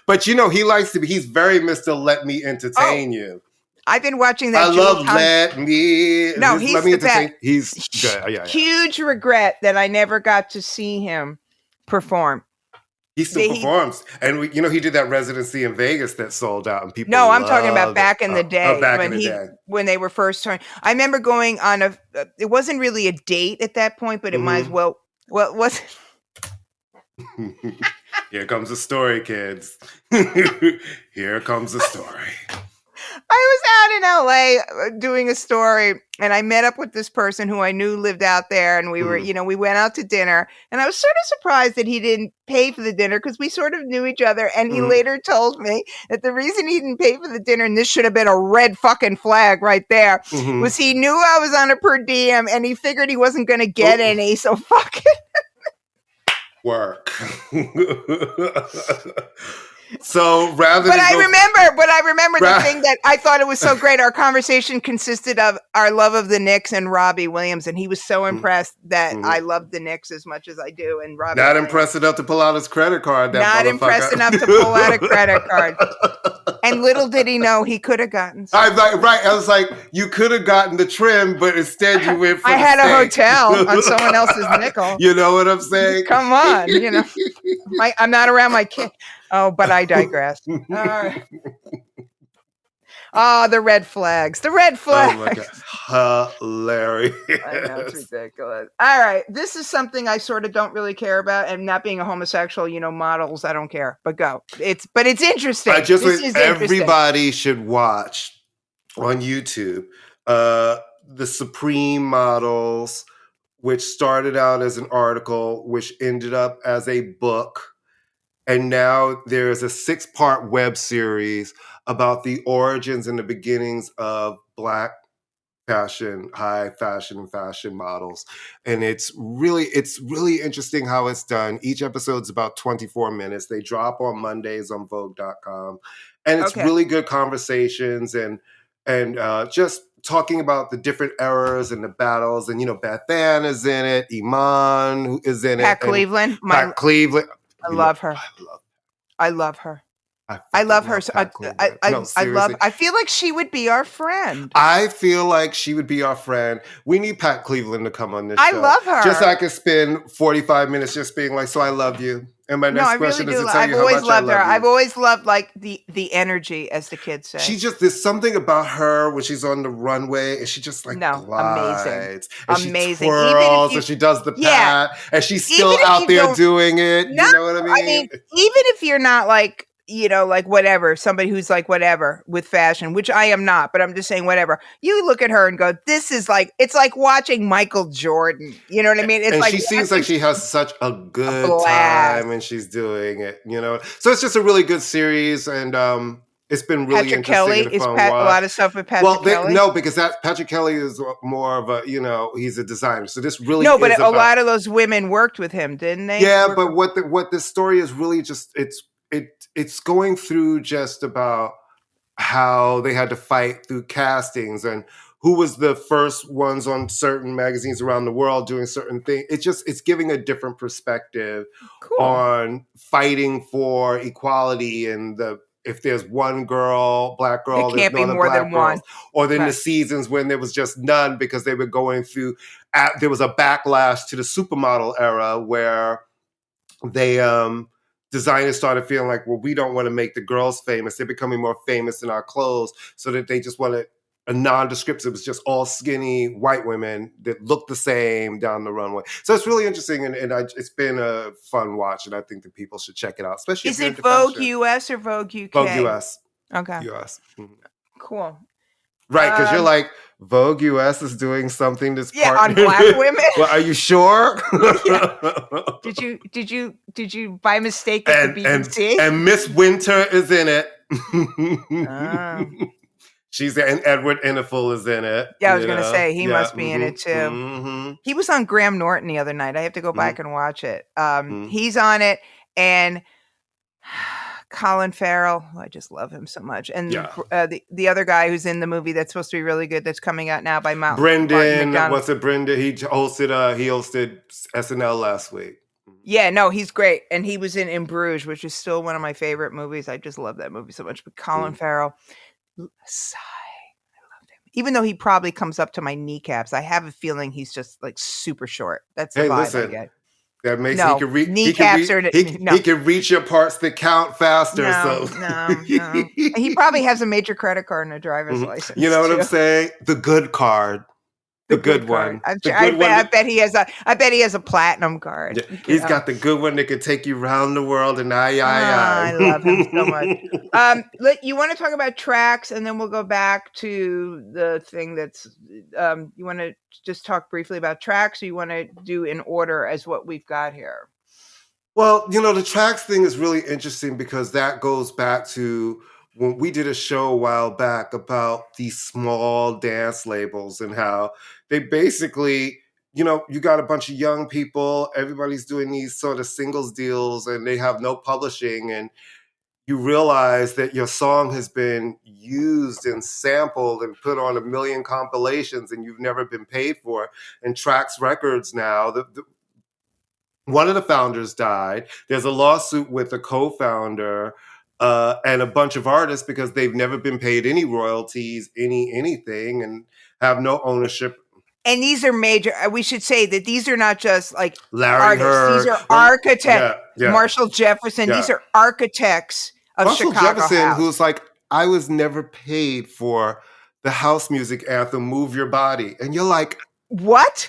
But he likes to be. He's very Mr. Let Me Entertain You. I've been watching that. I love Let Me. No, he's the best. He's good. Yeah. Huge regret that I never got to see him perform. He still performs, and he did that residency in Vegas that sold out, and people. No, I'm talking about back in the day day when they were first touring. I remember going on it wasn't really a date at that point, but it might as well. Well, it wasn't. Here comes the story, kids. Here comes the story. I was out in LA doing a story, and I met up with this person who I knew lived out there, and we were, we went out to dinner, and I was sort of surprised that he didn't pay for the dinner because we sort of knew each other, and he later told me that the reason he didn't pay for the dinner, and this should have been a red fucking flag right there, was he knew I was on a per diem, and he figured he wasn't going to get any, so fuck it. Work. So rather But I remember the thing that I thought it was so great. Our conversation consisted of our love of the Knicks and Robbie Williams, and he was so impressed that I loved the Knicks as much as I do. And Robbie not Williams, impressed enough to pull out his credit card. Not impressed enough to pull out a credit card. And little did he know he could have gotten. I was like, you could have gotten the trim, but instead you went for I had a hotel on someone else's nickel. You know what I'm saying? Come on, I'm not around my kid. Oh, but I digress. All right. Oh, the red flags. The red flags. Oh my God. Hilarious. I know, it's ridiculous. All right. This is something I sort of don't really care about. And not being a homosexual, models, I don't care. But go. It's interesting. Everybody should watch on YouTube the Supreme models, which started out as an article, which ended up as a book. And now there's a 6-part web series about the origins and the beginnings of Black fashion, high fashion and fashion models. And it's really interesting how it's done. Each episode's about 24 minutes. They drop on Mondays on Vogue.com. And it's really good conversations and just talking about the different eras and the battles. And, Beth Ann is in it. Iman who is in Pat Cleveland. Pat Cleveland. I love her. I love her. I love her. So I feel like she would be our friend. I feel like she would be our friend. We need Pat Cleveland to come on this show. I love her. Just so I can spend 45 minutes just being like, so I love you. And my next question is to tell you how much I love her. I've always loved like the energy, as the kids say. She just, there's something about her when she's on the runway and she just glides. Amazing. She twirls and she does the pat and she's still out there doing it. You know what I mean? I mean, even if you're not like, like whatever, somebody who's like whatever with fashion, which I am not, but I'm just saying whatever. You look at her and go, this is like, it's like watching Michael Jordan. You know what I mean? It's and she seems like she has such a good time and she's doing it, So it's just a really good series and it's been really Patrick interesting Kelly and a fun a watch. lot of stuff with Patrick Kelly. No, because Patrick Kelly is more of a, he's a designer. So this really but a lot of those women worked with him, didn't they? Yeah, but what this story is really just it's going through just about how they had to fight through castings and who was the first ones on certain magazines around the world doing certain things. It's giving a different perspective on fighting for equality and if there's one Black girl, it can't be more than one. Or then the seasons when there was just none because they were going through, there was a backlash to the supermodel era where they, designers started feeling like, well, we don't want to make the girls famous. They're becoming more famous in our clothes so that they just wanted a nondescript. It was just all skinny white women that looked the same down the runway. So it's really interesting. And it's been a fun watch. And I think that people should check it out, especially Is it Vogue US or Vogue UK? Vogue US. Okay. US. Mm-hmm. Cool. Right, because you're like, Vogue US is doing something that's on Black women. Well, are you sure? Did you by mistake get the BBC? And Miss Winter is in it. She's there, and Edward Enninful is in it. Yeah, I was going to say he must be in it too. Mm-hmm. He was on Graham Norton the other night. I have to go back and watch it. He's on it, and Colin Farrell, I just love him so much, and the other guy who's in the movie that's supposed to be really good, that's coming out now by Brendan. What's it, Brendan? He hosted SNL last week. Yeah, no, he's great, and he was in Bruges, which is still one of my favorite movies. I just love that movie so much. But Colin Farrell, sigh. I loved him, even though he probably comes up to my kneecaps. I have a feeling he's just like super short. That's the vibe I get. That makes No, kneecaps are no. he can reach your parts that count faster. No, So no. He probably has a major credit card and a driver's license. You know what too. I'm saying? The good card. The good one. I bet he has a platinum card. Yeah, he's got the good one that could take you around the world and I love him so much. You want to talk about tracks, and then we'll go back to the thing that's. You want to just talk briefly about tracks, or you want to do in order as what we've got here? Well, the tracks thing is really interesting because that goes back to when we did a show a while back about these small dance labels and how they basically, you got a bunch of young people, everybody's doing these sort of singles deals and they have no publishing, and you realize that your song has been used and sampled and put on a million compilations and you've never been paid for it. And Trax Records now, one of the founders died. There's a lawsuit with a co-founder and a bunch of artists because they've never been paid any royalties, anything, and have no ownership. And these are major. We should say that these are not just like Larry artists. Heard. These are architects. Yeah. Marshall Jefferson. Yeah. These are architects of Marshall Chicago Jefferson, house. who's like, I was never paid for the house music anthem, Move Your Body. And you're like, What?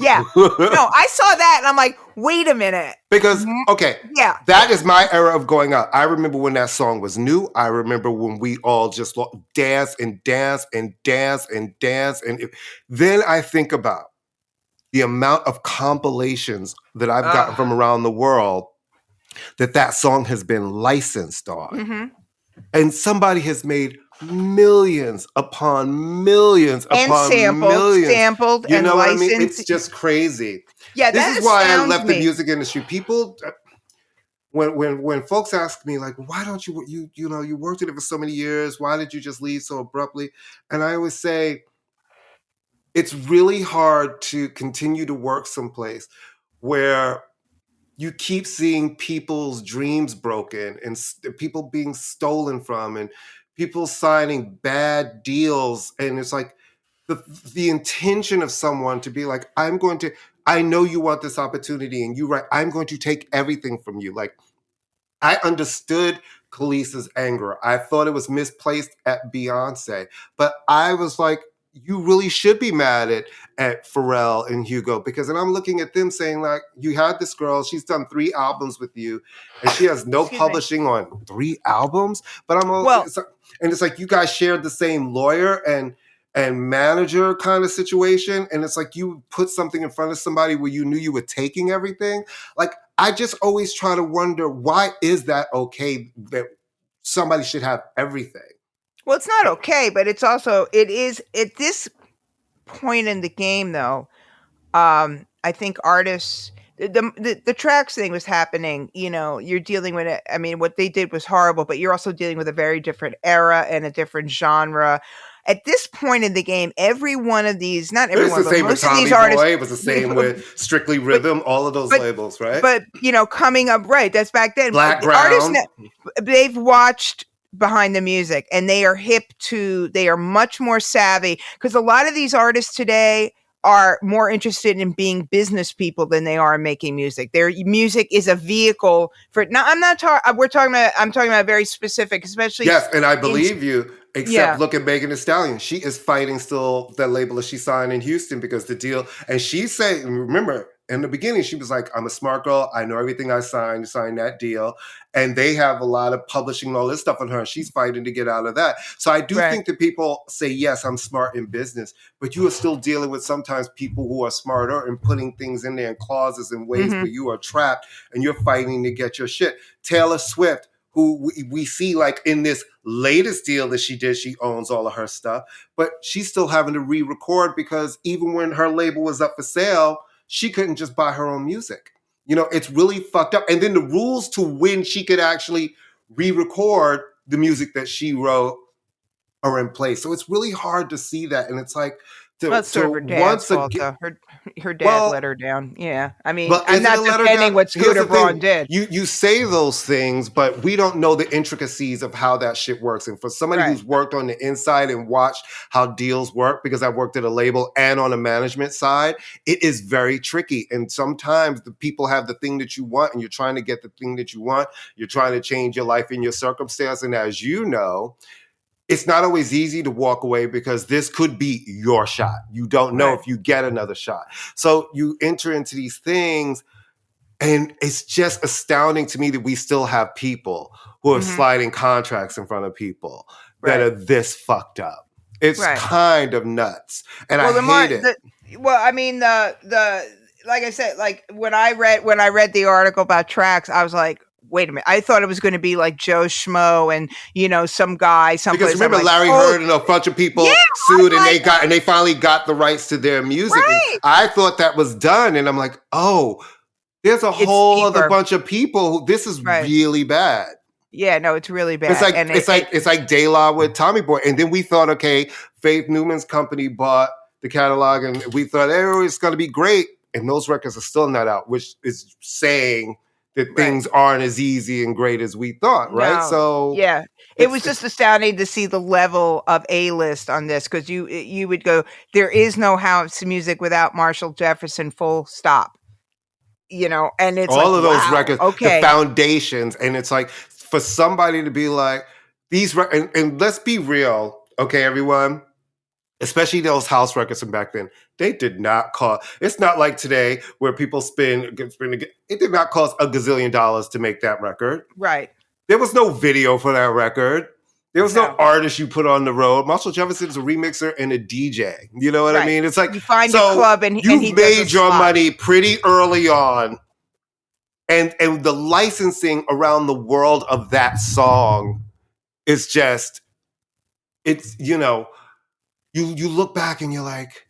Yeah. No, I saw that and I'm like, wait a minute. Because, okay. Yeah. That is my era of going out. I remember when that song was new. I remember when we all just dance and dance and dance and dance. And then I think about the amount of compilations that I've gotten from around the world that song has been licensed on. Mm-hmm. And somebody has made millions upon millions and upon millions. Sampled you and know licensed. What I mean? It's just crazy. Yeah, this is why I left the music industry. People, when folks ask me like, why don't you worked in it for so many years? Why did you just leave so abruptly? And I always say, it's really hard to continue to work someplace where you keep seeing people's dreams broken and people being stolen from and people signing bad deals. And it's like the intention of someone to be like, I know you want this opportunity and I'm going to take everything from you. Like, I understood Khalees's anger. I thought it was misplaced at Beyonce, but I was like, you really should be mad at Pharrell and Hugo because then I'm looking at them saying like, you had this girl, she's done 3 albums with you and she has no publishing on 3 albums. But it's like you guys shared the same lawyer and manager kind of situation. And it's like you put something in front of somebody where you knew you were taking everything. Like, I just always try to wonder, why is that okay that somebody should have everything? Well, it's not okay, but it is at this point in the game, though. I think artists, the tracks thing was happening. You're dealing with it. I mean, what they did was horrible, but you're also dealing with a very different era and a different genre. At this point in the game, every one of these, not every one, but most of these artists, it was the same with Strictly Rhythm, all of those labels, right? But coming up, right? That's back then. Blackground. They've watched behind the music and they are much more savvy because a lot of these artists today are more interested in being business people than they are in making music. Their music is a vehicle for. Now, I'm talking about very specific, especially. Yes, and I believe you. Except look at Megan Thee Stallion. She is fighting still that label that she signed in Houston because the deal. And she's saying, remember, in the beginning, she was like, I'm a smart girl. I know everything I signed that deal. And they have a lot of publishing and all this stuff on her. And she's fighting to get out of that. So I do think that people say, yes, I'm smart in business. But you are still dealing with sometimes people who are smarter and putting things in there in clauses in ways where you are trapped and you're fighting to get your shit. Taylor Swift, who we see like in this latest deal that she did, she owns all of her stuff, but she's still having to re-record because even when her label was up for sale, she couldn't just buy her own music. It's really fucked up. And then the rules to when she could actually re-record the music that she wrote are in place. So it's really hard to see that. And it's like, Well, it's sort of her dad's once fault, again, though. Her dad let well, her down. Yeah. I mean, but I'm is it not a letter down? defending what Here's Scooter the Braun thing. did. You say those things, but we don't know the intricacies of how that shit works. And for somebody Right. who's worked on the inside and watched how deals work, because I've worked at a label and on a management side, it is very tricky. And sometimes the people have the thing that you want and you're trying to get the thing that you want. You're trying to change your life and your circumstance. And as you know, it's not always easy to walk away because this could be your shot. You don't know if you get another shot. So you enter into these things, and it's just astounding to me that we still have people who are sliding contracts in front of people that are this fucked up. It's kind of nuts. And I hate it. I mean, the like I said, like when I read the article about tracks, I was like, wait a minute. I thought it was going to be like Joe Schmo and, some guy, someplace. Because remember, Larry Heard and a bunch of people sued and they finally got the rights to their music. Right. And I thought that was done. And I'm like, oh, there's a whole other bunch of people who this is really bad. Yeah, no, it's really bad. It's like De La with Tommy Boy. And then we thought, okay, Faith Newman's company bought the catalog and we thought, it's going to be great. And those records are still not out, which is saying that things aren't as easy and great as we thought, right? No. So yeah, it was just astounding to see the level of A-list on this, because you would go, there is no house music without Marshall Jefferson, full stop. And it's all like, of those records, okay, the foundations, and it's like for somebody to be like these, and let's be real, okay, everyone. Especially those house records from back then, they did not cost. It's not like today where people spend. It did not cost $1 gazillion to make that record. Right. There was no video for that record. There was no artist you put on the road. Marshall Jefferson is a remixer and a DJ. You know what I mean? It's like you find a club and he made your money pretty early on, and the licensing around the world of that song is just, it's You look back and you're like,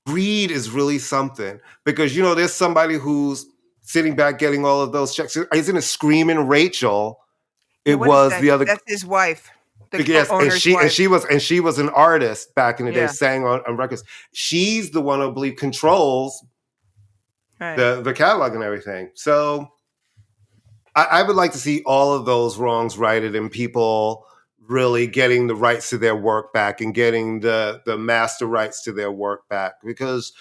greed is really something, because there's somebody who's sitting back getting all of those checks. Isn't it Screaming Rachel? It was the other. That's his wife. Yes, and she was an artist back in the day, sang on records. She's the one who I believe controls the catalog and everything. So I would like to see all of those wrongs righted and people really getting the rights to their work back and getting the master rights to their work back, because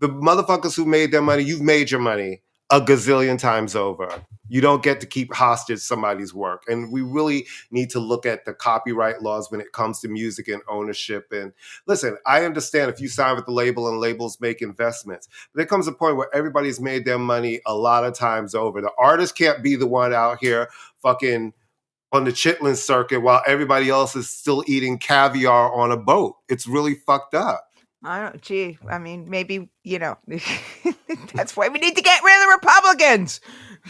the motherfuckers who made their money, you've made your money a gazillion times over. You don't get to keep hostage somebody's work. And we really need to look at the copyright laws when it comes to music and ownership. And listen, I understand if you sign with the label and labels make investments, but there comes a point where everybody's made their money a lot of times over. The artist can't be the one out here fucking on the Chitlin circuit while everybody else is still eating caviar on a boat. It's really fucked up. I mean, maybe, that's why we need to get rid of the Republicans.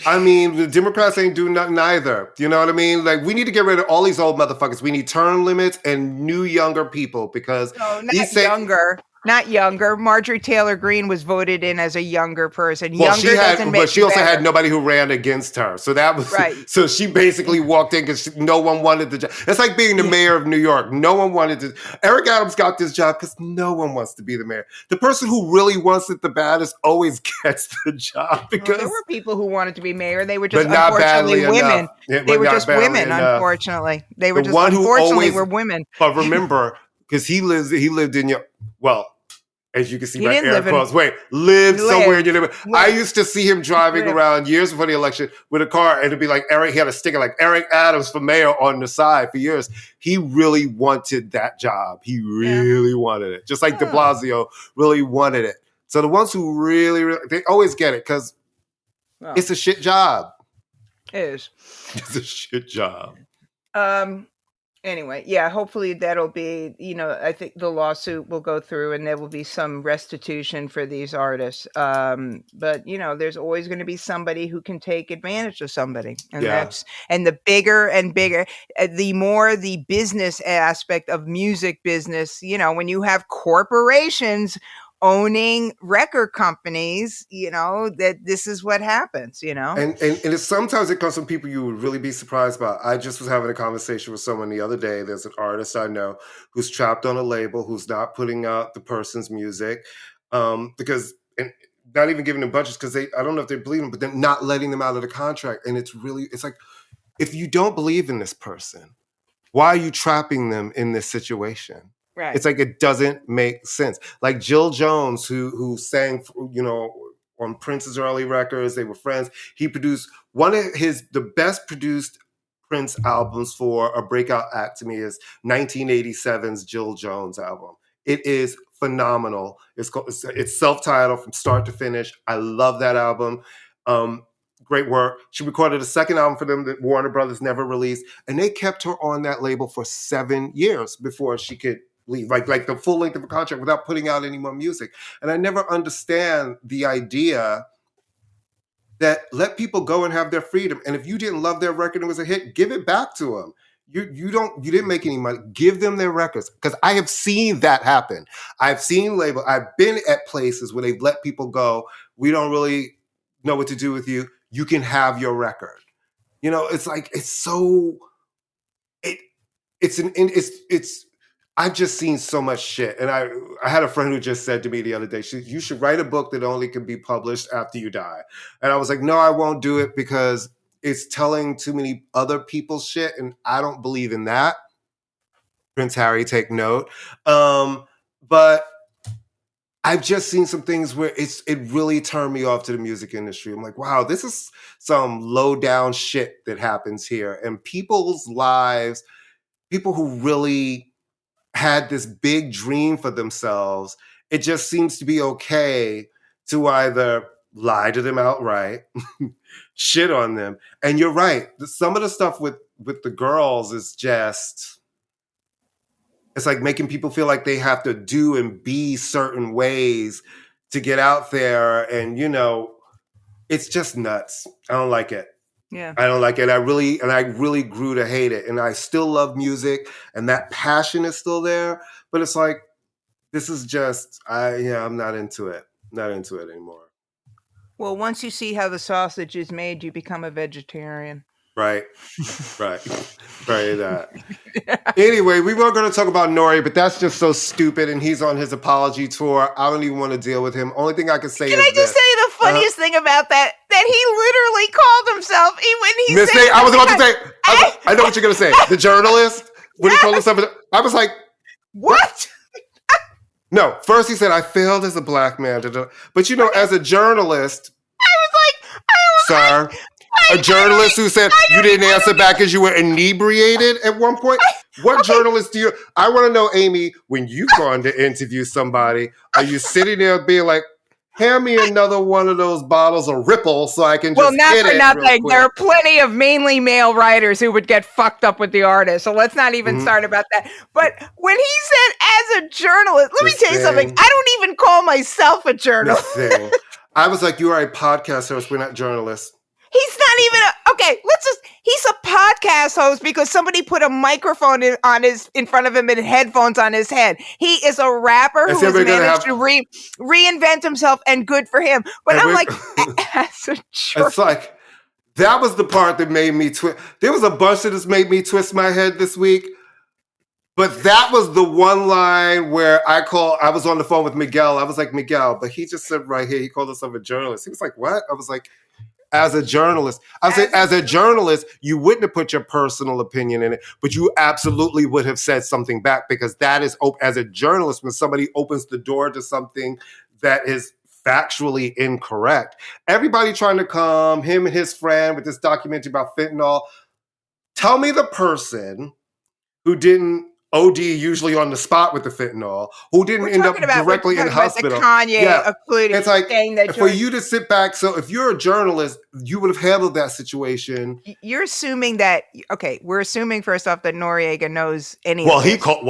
I mean, the Democrats ain't doing nothing either. You know what I mean? Like, we need to get rid of all these old motherfuckers. We need term limits and new younger people, because not younger. Marjorie Taylor Greene was voted in as a younger person. Well, she also had nobody who ran against her. So that was right. So she basically walked in because no one wanted the job. It's like being the mayor of New York. No one wanted to. Eric Adams got this job because no one wants to be the mayor. The person who really wants it the baddest always gets the job. Because there were people who wanted to be mayor. They were just unfortunately women. They were just women. Unfortunately, they were just unfortunately were women. But remember, because he lived in your as you can see, my air quotes. Lived somewhere in your neighborhood. I used to see him driving around years before the election with a car, and it'd be like Eric. He had a sticker like Eric Adams for mayor on the side for years. He really wanted that job. He really wanted it, just like De Blasio really wanted it. So the ones who really they always get it because it's a shit job. It is. It's a shit job. Anyway, hopefully that'll be, I think the lawsuit will go through and there will be some restitution for these artists. But there's always going to be somebody who can take advantage of somebody. And and the bigger and bigger, the more the business aspect of music business, when you have corporations owning record companies, that this is what happens, And it's, sometimes it comes from people you would really be surprised about. I just was having a conversation with someone the other day. There's an artist I know who's trapped on a label, who's not putting out the person's music because, and not even giving them budgets because I don't know if they believe them, but they're not letting them out of the contract. And it's like, if you don't believe in this person, why are you trapping them in this situation? Right. It's like, it doesn't make sense. Like Jill Jones, who sang, on Prince's early records, they were friends. He produced one of the best produced Prince albums for a breakout act to me is 1987's Jill Jones album. It is phenomenal. It's self-titled from start to finish. I love that album. Great work. She recorded a second album for them that Warner Brothers never released, and they kept her on that label for 7 years before she could leave, like the full length of a contract without putting out any more music. And I never understand the idea that let people go and have their freedom. And if you didn't love their record and it was a hit, give it back to them. You didn't make any money. Give them their records. Because I have seen that happen. I've been at places where they've let people go. We don't really know what to do with you. You can have your record. It's like, I've just seen so much shit. And I had a friend who just said to me the other day, you should write a book that only can be published after you die. And I was like, no, I won't do it because it's telling too many other people's shit. And I don't believe in that. Prince Harry, take note. But I've just seen some things where it really turned me off to the music industry. I'm like, wow, this is some low down shit that happens here. And people's lives, people who really had this big dream for themselves, it just seems to be okay to either lie to them outright, shit on them. And you're right. Some of the stuff with the girls is just, it's like making people feel like they have to do and be certain ways to get out there. And, it's just nuts. I don't like it. Yeah. I don't like it. I really grew to hate it. And I still love music and that passion is still there. But it's like, this is just, I'm not into it. Not into it anymore. Well, once you see how the sausage is made, you become a vegetarian. Right. Anyway, we were going to talk about N.O.R.E, but that's just so stupid. And he's on his apology tour. I don't even want to deal with him. Only thing I can say Can I just say the funniest thing about that he literally called himself when he Miss said, I was about to say, I know what you're going to say. The journalist, when he called himself, I was like, what? No, first he said, I failed as a black man. But as a journalist, sir, a journalist who said you didn't answer back because you were inebriated at one point. What journalist do you? I want to know, Amy, when you've gone to interview somebody, are you sitting there being like, hand me another one of those bottles of Ripple so I can just not hit for it nothing. There are plenty of mainly male writers who would get fucked up with the artist. So let's not even start about that. But when he said as a journalist, let me tell you something. I don't even call myself a journalist. I was like, you are a podcast host. We're not journalists. He's not even he's a podcast host because somebody put a microphone in front of him and headphones on his head. He is a rapper who has managed to reinvent himself, and good for him. But I'm like, as a jerk. It's like, that was the part that made me twist. There was a bunch that just made me twist my head this week. But that was the one line where I was on the phone with Miguel. I was like, Miguel, but he just said right here, he called himself a journalist. He was like, what? I was like, as a journalist. As a journalist, you wouldn't have put your personal opinion in it, but you absolutely would have said something back, because that is, as a journalist, when somebody opens the door to something that is factually incorrect. Everybody trying to come, him and his friend with this documentary about fentanyl. Tell me the person who didn't OD usually on the spot with the fentanyl, who didn't end up directly in hospital. Kanye included. It's like, for you to sit back. So if you're a journalist, you would have handled that situation. You're assuming that, we're assuming first off that Noriega knows anything. Well,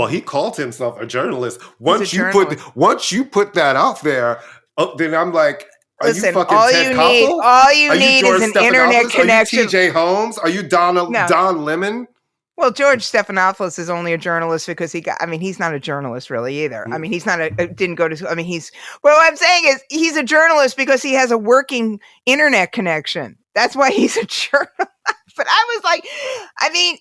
he called himself a journalist. Once you put that out there, then I'm like, listen, you fucking all Ted you Koppel? need is an internet connection. Are you TJ Holmes? Are you Don Lemon? Well, George Stephanopoulos is only a journalist because he's not a journalist really either. I mean, he's not didn't go to school. I mean, well, what I'm saying is he's a journalist because he has a working internet connection. That's why he's a journalist. But I was like, I mean,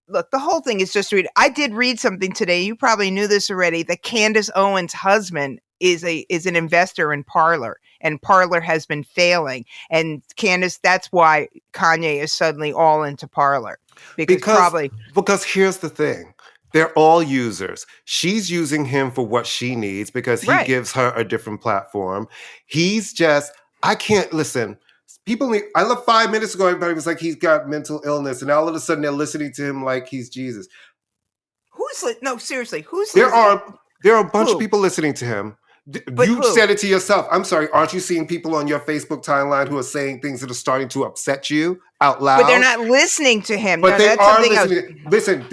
look, the whole thing is just read. I did read something today. You probably knew this already, that Candace Owens' husband is an investor in Parler, and Parler has been failing. And Candace, that's why Kanye is suddenly all into Parler. Because here's the thing. They're all users. She's using him for what she needs because he gives her a different platform. I can't listen. I left 5 minutes ago, everybody was like, he's got mental illness. And all of a sudden they're listening to him like he's Jesus. No, seriously, who's There are a bunch of people listening to him. You said it to yourself. I'm sorry. Aren't you seeing people on your Facebook timeline who are saying things that are starting to upset you out loud? But they're not listening to him. But they are listening. Listen,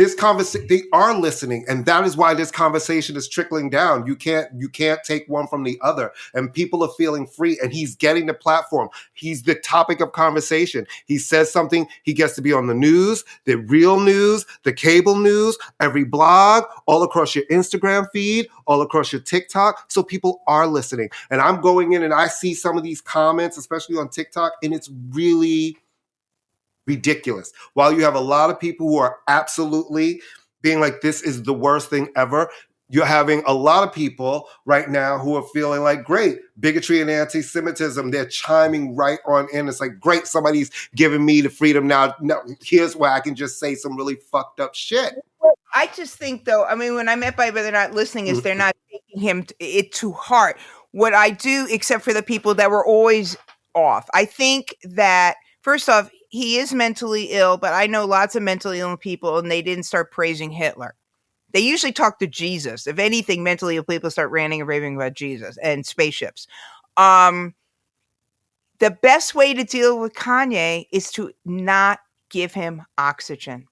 they are listening, and that is why this conversation is trickling down. You can't take one from the other, and people are feeling free. And he's getting the platform. He's the topic of conversation. He says something, he gets to be on the news, the real news, the cable news, every blog, all across your Instagram feed, all across your TikTok. So people are listening, and I'm going in and I see some of these comments, especially on TikTok, and it's really ridiculous. While you have a lot of people who are absolutely being like, this is the worst thing ever, you're having a lot of people right now who are feeling like, great, bigotry and anti-Semitism, they're chiming right on in. It's like, great, somebody's giving me the freedom now. Here's where I can just say some really fucked up shit. I just think, though, I mean, when I meant by they're not listening is they're not taking him it to heart. What I do, except for the people that were always off, I think that, first off, he is mentally ill, but I know lots of mentally ill people, and they didn't start praising Hitler. They usually talk to Jesus. If anything, mentally ill people start ranting and raving about Jesus and spaceships. The best way to deal with Kanye is to not give him oxygen.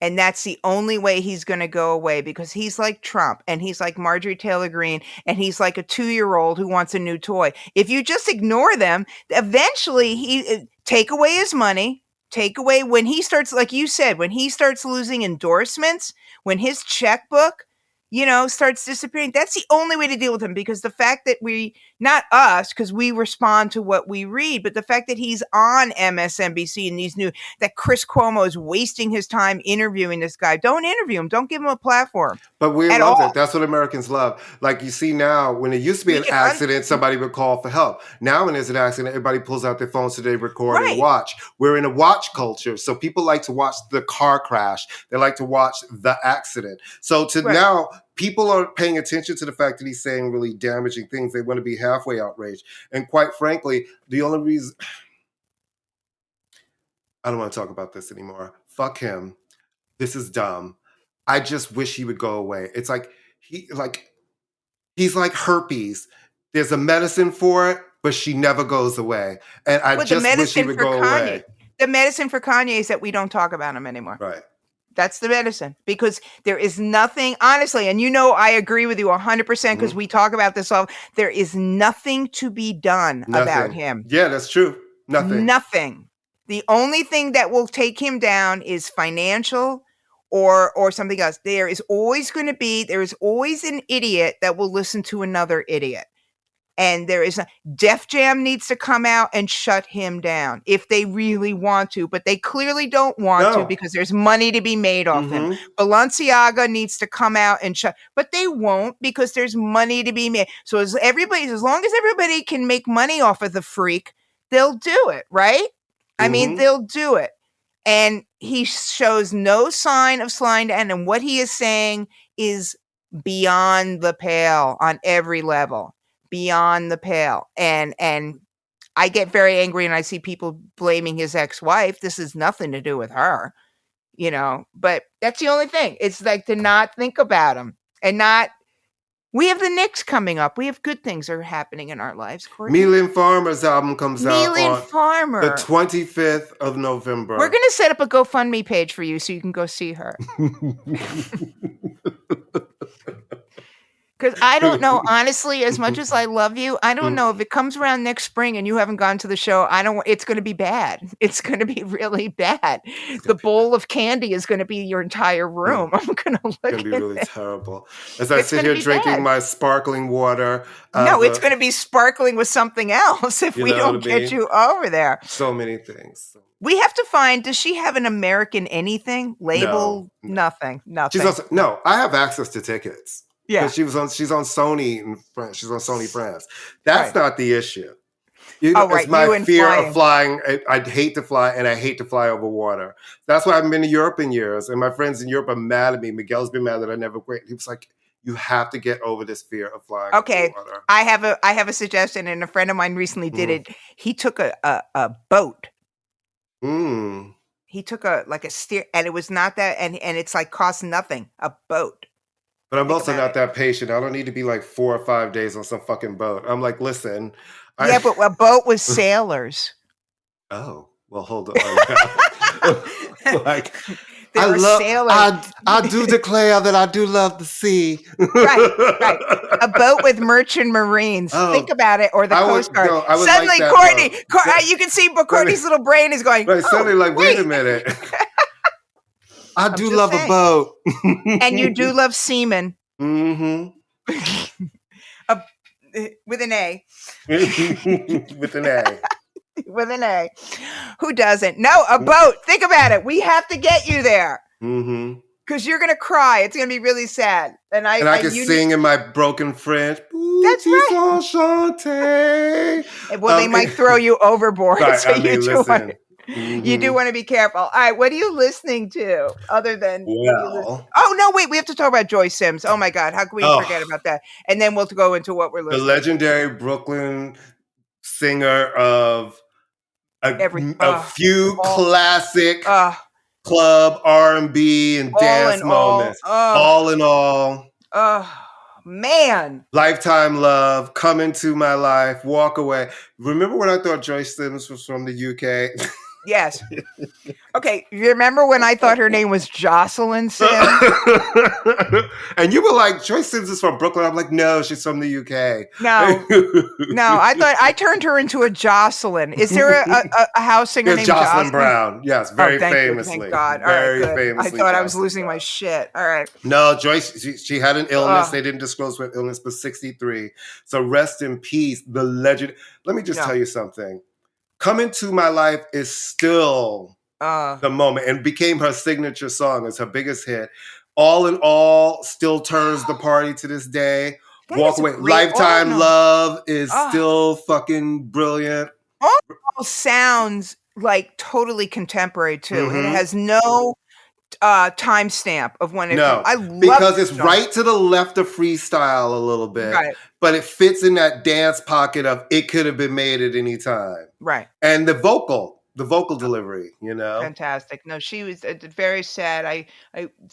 And that's the only way he's going to go away, because he's like Trump, and he's like Marjorie Taylor Greene, and he's like a 2-year-old who wants a new toy. If you just ignore them, eventually take away his money, when he starts, like you said, when he starts losing endorsements, when his checkbook, starts disappearing, that's the only way to deal with him. Because the fact that not us, because we respond to what we read, but the fact that he's on MSNBC and that Chris Cuomo is wasting his time interviewing this guy. Don't interview him. Don't give him a platform. But we love it. That's what Americans love. Like, you see now, when it used to be an accident, somebody would call for help. Now when there's an accident, everybody pulls out their phones so they record and watch. We're in a watch culture. So people like to watch the car crash. They like to watch the accident. So now, people are paying attention to the fact that he's saying really damaging things. They want to be halfway outraged. And quite frankly, the only reason... I don't want to talk about this anymore. Fuck him. This is dumb. I just wish he would go away. It's like, he's like herpes. There's a medicine for it, but she never goes away. And I just wish he would go away. The medicine for Kanye is that we don't talk about him anymore. Right. That's the medicine, because there is nothing, honestly, and I agree with you 100% because we talk about this all. There is nothing to be done about him. Yeah, that's true. Nothing. The only thing that will take him down is financial or something else. There is always an idiot that will listen to another idiot. And Def Jam needs to come out and shut him down if they really want to, but they clearly don't want to, because there's money to be made off him. Balenciaga needs to come out and but they won't, because there's money to be made. So as long as everybody can make money off of the freak, they'll do it, right? I mean, they'll do it. And he shows no sign of slowing down, and what he is saying is beyond the pale on every level. Beyond the pale. And I get very angry and I see people blaming his ex-wife. This has nothing to do with her, but that's the only thing. It's like to not think about him we have the Knicks coming up. We have good things are happening in our lives. Mylene Farmer's album comes out on the 25th of November. We're going to set up a GoFundMe page for you so you can go see her. Because I don't know, honestly, as much as I love you, I don't know if it comes around next spring and you haven't gone to the show. It's going to be bad. It's going to be really bad. The bowl of candy is going to be your entire room. I'm going to look. It's going to be really terrible. As I sit here drinking bad. my sparkling water. No, it's going to be sparkling with something else if we don't get you over there. So many things. We have to find, does she have an American anything? Label? No. Nothing. She's also, no, I have access to tickets. Yeah. She's on Sony in France. She's on Sony France. That's not the issue. It's my fear of flying. I'd hate to fly, and I hate to fly over water. That's why I haven't been to Europe in years. And my friends in Europe are mad at me. Miguel's been mad that I never went. He was like, you have to get over this fear of flying over water. I have a suggestion, and a friend of mine recently did it. He took a boat. He took a steer, and it was not that, and it's like cost nothing, a boat. But I'm also not that patient. I don't need to be like 4 or 5 days on some fucking boat. I'm like, listen. Yeah, but a boat with sailors. Oh, well, hold on. Like, sailors. I do declare that I do love the sea. Right. A boat with merchant marines. Think about it, or the Coast Guard. Suddenly, like Courtney, you can see Courtney's little brain is going. Right, suddenly, like, wait a minute. I do love a boat. And you do love semen. Mm-hmm. With an A. With an A. With an A. Who doesn't? No, a boat. Think about it. We have to get you there. Mm-hmm. Because you're going to cry. It's going to be really sad. And I can sing in my broken French. That's right. Well, they might throw you overboard. Right, so listen. You do want to be careful. All right, what are you listening to other than? Oh no, wait, we have to talk about Joy Sims. Oh my God, how can we forget about that? And then we'll go into what we're listening. The legendary Brooklyn singer of a few classic club R&B and dance moments. All in all. Man. Lifetime Love, Come Into My Life, Walk Away. Remember when I thought Joy Sims was from the UK? Yes. Okay, you remember when I thought her name was Jocelyn Sims? And you were like, Joy Sims is from Brooklyn. I'm like, no, she's from the UK. No, I thought I turned her into a Jocelyn. Is there a house singer named Jocelyn Brown? Yes, very famously. Thank God. Very famously. I thought I was losing my shit. All right. No, Joyce, she had an illness. They didn't disclose what illness, but 63. So rest in peace, the legend. Let me just tell you something. Come Into My Life is still the moment, and became her signature song. It's her biggest hit. All in All still turns the party to this day. Walk Away. Lifetime Love is still fucking brilliant. All sounds like totally contemporary too. Mm-hmm. And it has no timestamp of when it. No, because it's right to the left of freestyle a little bit, right? But it fits in that dance pocket of it could have been made at any time, right? And the vocal delivery, fantastic. No, she was very sad. I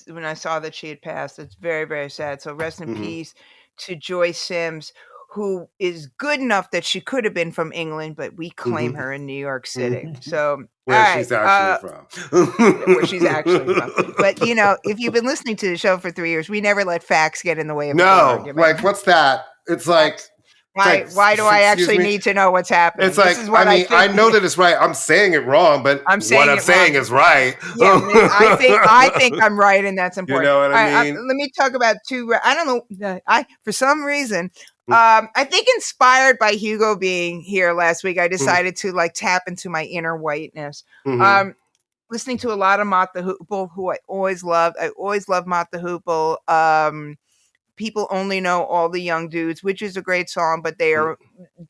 when I saw that she had passed, it's very, very sad. So rest in peace to Joy Sims, who is good enough that she could have been from England, but we claim her in New York City. So where she's actually from. Where she's actually from. But if you've been listening to the show for 3 years, we never let facts get in the way of argument. Like what's that? It's like why do I actually need to know what's happening? It's like, I know that it's right. I'm saying it wrong, but what I'm saying is right. Yeah, I think I'm right, and that's important. You know what I mean? Let me talk about two. I don't know. For some reason, I think inspired by Hugo being here last week, I decided to tap into my inner whiteness. Listening to a lot of Mott the Hoople, who I always loved. I always loved Mott the Hoople. People Only Know All the Young Dudes, which is a great song, but they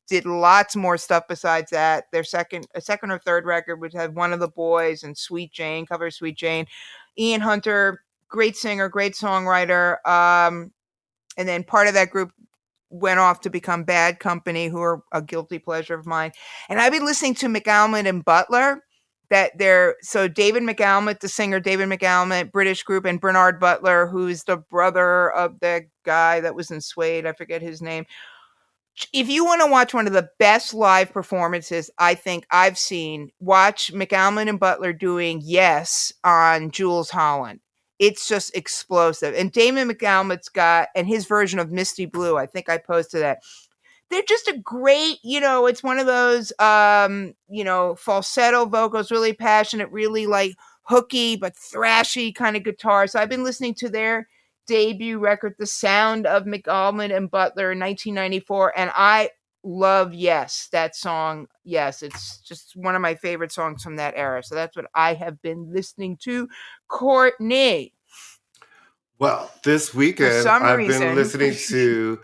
did lots more stuff besides that. Their second or third record, which had One of the Boys and Sweet Jane, cover Sweet Jane. Ian Hunter, great singer, great songwriter. And then part of that group went off to become Bad Company, who are a guilty pleasure of mine. And I've been listening to McAlmont and Butler. So David McAlmont, the singer David McAlmont, British group, and Bernard Butler, who's the brother of the guy that was in Suede. I forget his name. If you want to watch one of the best live performances I think I've seen, watch McAlmont and Butler doing Yes on Jules Holland. it's just explosive. And Damon McDermott's got, and his version of Misty Blue, I think I posted that. They're just a great, it's one of those, falsetto vocals, really passionate, really like hooky, but thrashy kind of guitar. So I've been listening to their debut record, The Sound of McAlmond and Butler in 1994. And I love Yes, that song. Yes, it's just one of my favorite songs from that era. So that's what I have been listening to. Courtney. Well, this weekend I've been listening to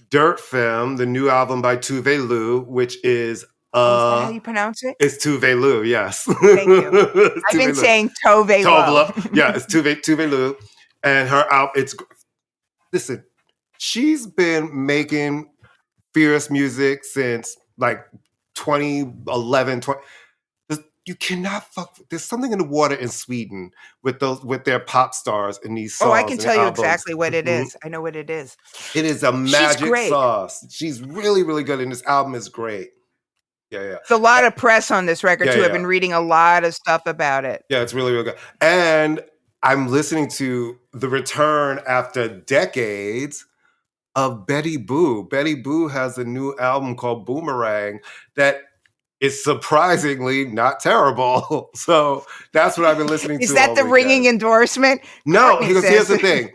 Dirt Film, the new album by Tove Lo, which is is that how you pronounce it? It's Tove Lo, yes. Thank you. I've been saying Tove Lo. Yeah, it's Tove Lo. And her album, listen, she's been making fierce music since like 2011, you cannot fuck. There's something in the water in Sweden with their pop stars in these songs. Oh, I can tell you exactly what it is. I know what it is. It is a magic sauce. She's really, really good, and this album is great. Yeah. There's a lot of press on this record too. I've been reading a lot of stuff about it. Yeah, it's really, really good. And I'm listening to the return after decades of Betty Boo. Betty Boo has a new album called Boomerang that is surprisingly not terrible. So that's what I've been listening to. Is that the ringing endorsement? No, because here's the thing.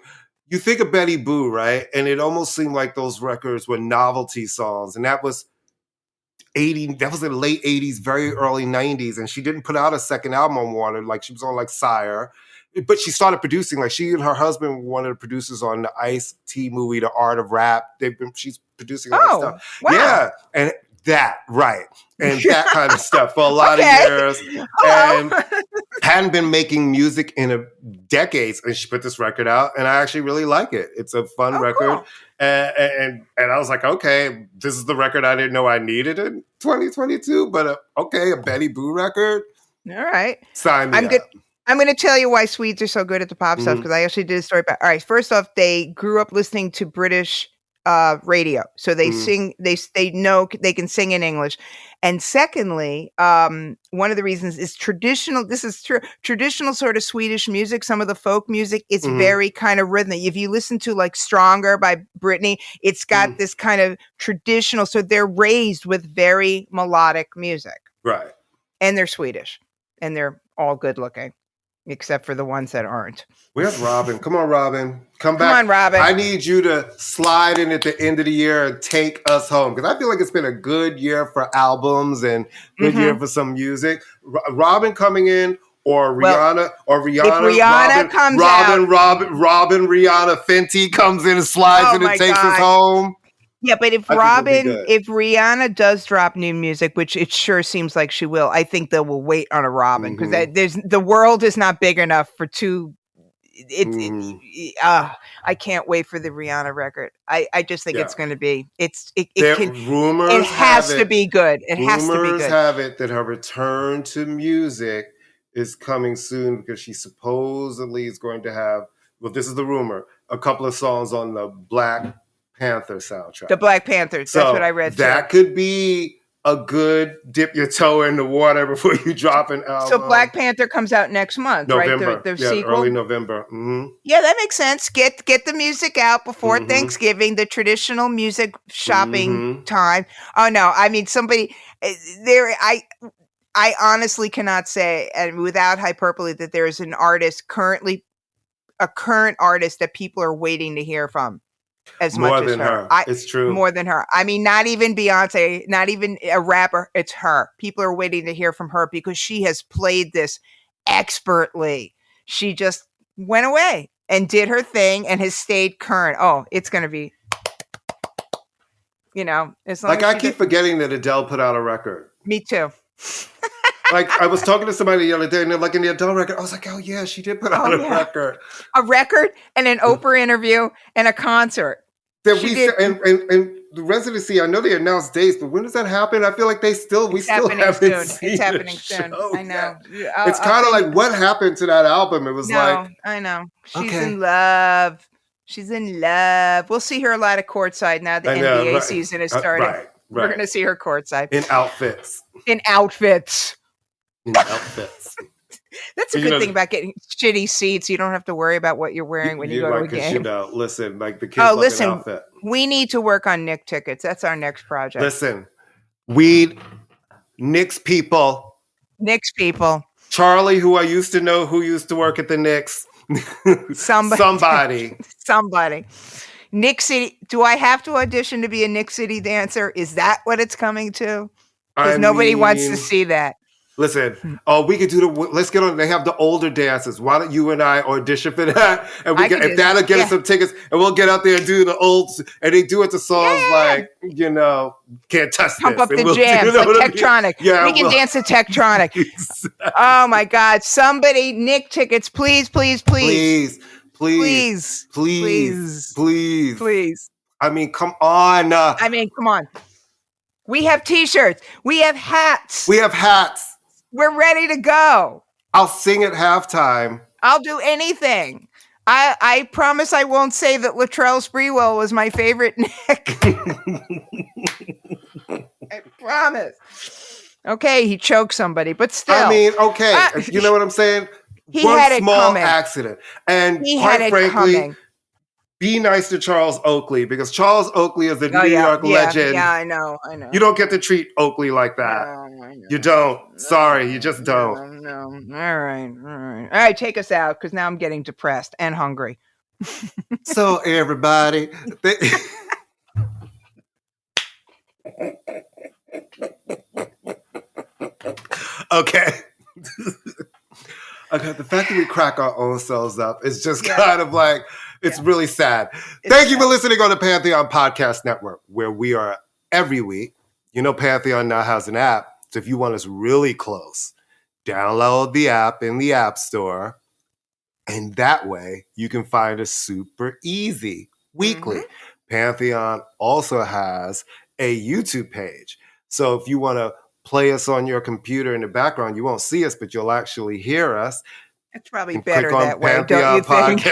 You think of Betty Boo, right? And it almost seemed like those records were novelty songs. And that was in the late 80s, very early 90s. And she didn't put out a second album on Warner. Like she was on like Sire. But she started producing, like she and her husband were one of the producers on the Ice-T movie, The Art of Rap. She's producing all that stuff. Wow. Yeah. And that kind of stuff for a lot of years. And hadn't been making music in decades. And she put this record out, and I actually really like it. It's a fun record. Cool. And I was like, okay, this is the record I didn't know I needed in 2022, but a Betty Boo record. All right. Sign me up. I'm going to tell you why Swedes are so good at the pop stuff, because I actually did a story about. All right, first off, they grew up listening to British radio, so they sing. They know they can sing in English. And secondly, one of the reasons is traditional. This is true. Traditional sort of Swedish music. Some of the folk music is very kind of rhythmic. If you listen to like "Stronger" by Britney, it's got this kind of traditional. So they're raised with very melodic music, right? And they're Swedish, and they're all good looking. Except for the ones that aren't. Where's Robin? Come on, Robin. Come back. Come on, Robin. I need you to slide in at the end of the year and take us home. Because I feel like it's been a good year for albums and good year for some music. Robin coming in, or Rihanna, If Rihanna comes out. Robin, Rihanna, Fenty comes in and slides in and takes us home. Yeah, but if Rihanna does drop new music, which it sure seems like she will, I think they will wait on a Robin, because the world is not big enough for two. I can't wait for the Rihanna record. I just think it's going to be. It has to be good. It has to be good. Rumors have it that her return to music is coming soon, because she supposedly is going to have. Well, this is the rumor. A couple of songs on the Black Panther soundtrack. The Black Panther. That's what I read. That could be a good dip your toe in the water before you drop an album. So Black Panther comes out next month, November. right? The sequel? Early November. Yeah, that makes sense. Get the music out before Thanksgiving, the traditional music shopping time. Oh no, I mean somebody there. I honestly cannot say, and without hyperbole, that there is an artist a current artist that people are waiting to hear from. As more much than as her. It's true. More than her. I mean, not even Beyonce, not even a rapper. It's her. People are waiting to hear from her because she has played this expertly. She just went away and did her thing and has stayed current. Oh, it's going to be, as long as I keep forgetting that Adele put out a record. Me too. Like, I was talking to somebody the other day, and they're like, in the Adele record, I was like, oh yeah, she did put out a record. A record and an Oprah interview and a concert. And the residency, I know they announced dates, but when does that happen? I feel like we still haven't seen It's happening soon. I know. It's kind of like, what happened to that album? It was I know. She's in love. She's in love. We'll see her a lot of courtside now the NBA season is starting. Right. We're going to see her courtside. In outfits. That's That's a good thing about getting shitty seats. You don't have to worry about what you're wearing when you go to a game. Listen, like the kids outfit. We need to work on Knicks tickets. That's our next project. Listen, Knicks people. Charlie, who I used to know, who used to work at the Knicks. Somebody. Knicks City. Do I have to audition to be a Knicks City dancer? Is that what it's coming to? Because nobody wants to see that. Listen, we could do let's get on. They have the older dances. Why don't you and I audition for that? And if that'll get us some tickets, and we'll get out there and do the old, and they do it to songs like, Can't Touch Pump This. Up the jams, like Tektronic. Yeah, we can dance to Tektronic. Exactly. Oh my God. Somebody, Nick tickets, please. Please. I mean, come on. We have t-shirts. We have hats. We're ready to go. I'll sing at halftime. I'll do anything. I promise I won't say that Latrell Sprewell was my favorite Nick. I promise. Okay, he choked somebody, but still. I mean, okay. You know what I'm saying? One small accident. And quite frankly, be nice to Charles Oakley, because Charles Oakley is a New York legend. Yeah, I know. You don't get to treat Oakley like that. You don't. Sorry, you just don't. No. All right, take us out, because now I'm getting depressed and hungry. So, everybody. Okay. Okay, the fact that we crack our own selves up is just kind of like, it's really sad. Thank you for listening on the Pantheon Podcast Network, where we are every week. Pantheon now has an app, so if you want us really close, download the app in the App Store, and that way you can find us super easy weekly. Mm-hmm. Pantheon also has a YouTube page, so if you want to play us on your computer in the background, you won't see us, but you'll actually hear us. It's probably better that way, don't you think?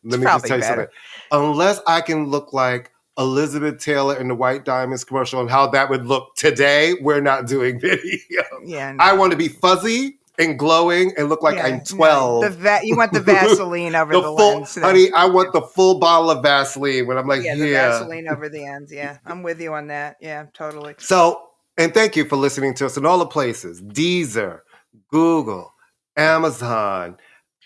Let me just tell you something. Unless I can look like Elizabeth Taylor in the White Diamonds commercial and how that would look today, we're not doing video. Yeah, no. I want to be fuzzy and glowing and look like I'm 12. You want the Vaseline over the lens. Honey, I want the full bottle of Vaseline when I'm like, the Vaseline over the ends. Yeah, I'm with you on that. Yeah, totally. So, and thank you for listening to us in all the places: Deezer, Google, Amazon,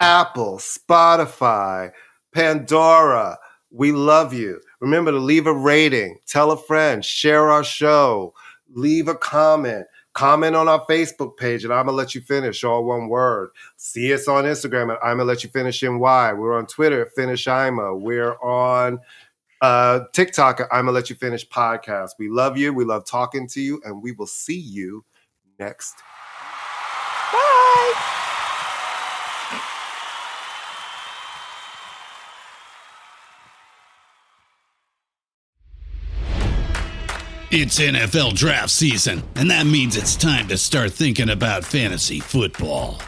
Apple, Spotify, Pandora. We love you. Remember to leave a rating, tell a friend, share our show, leave a comment on our Facebook page at ImmaLetYouFinish, all one word. See us on Instagram at ImmaLetYouFinish.NY. We're on Twitter at FinishImma. We're on TikTok at ImmaLetYouFinish Podcast. We love you. We love talking to you, and we will see you next. Bye. It's NFL draft season, and that means it's time to start thinking about fantasy football.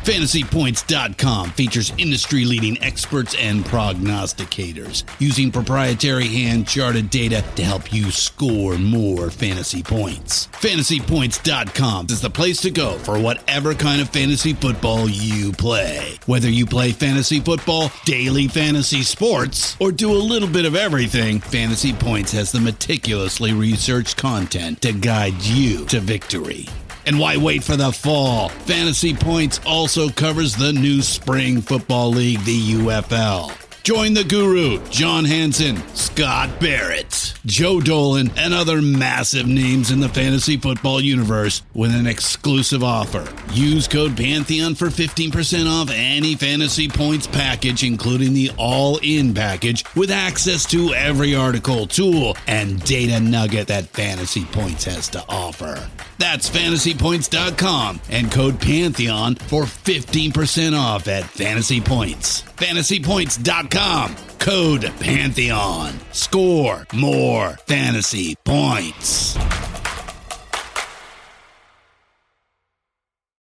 FantasyPoints.com features industry-leading experts and prognosticators using proprietary hand-charted data to help you score more fantasy points. FantasyPoints.com is the place to go for whatever kind of fantasy football you play. Whether you play fantasy football, daily fantasy sports, or do a little bit of everything, Fantasy Points has the meticulously researched content to guide you to victory. And why wait for the fall? Fantasy Points also covers the new spring football league, the UFL. Join the guru, John Hansen, Scott Barrett, Joe Dolan, and other massive names in the fantasy football universe with an exclusive offer. Use code Pantheon for 15% off any Fantasy Points package, including the all-in package, with access to every article, tool, and data nugget that Fantasy Points has to offer. That's FantasyPoints.com and code Pantheon for 15% off at Fantasy Points. FantasyPoints.com, code Pantheon. Score more fantasy points.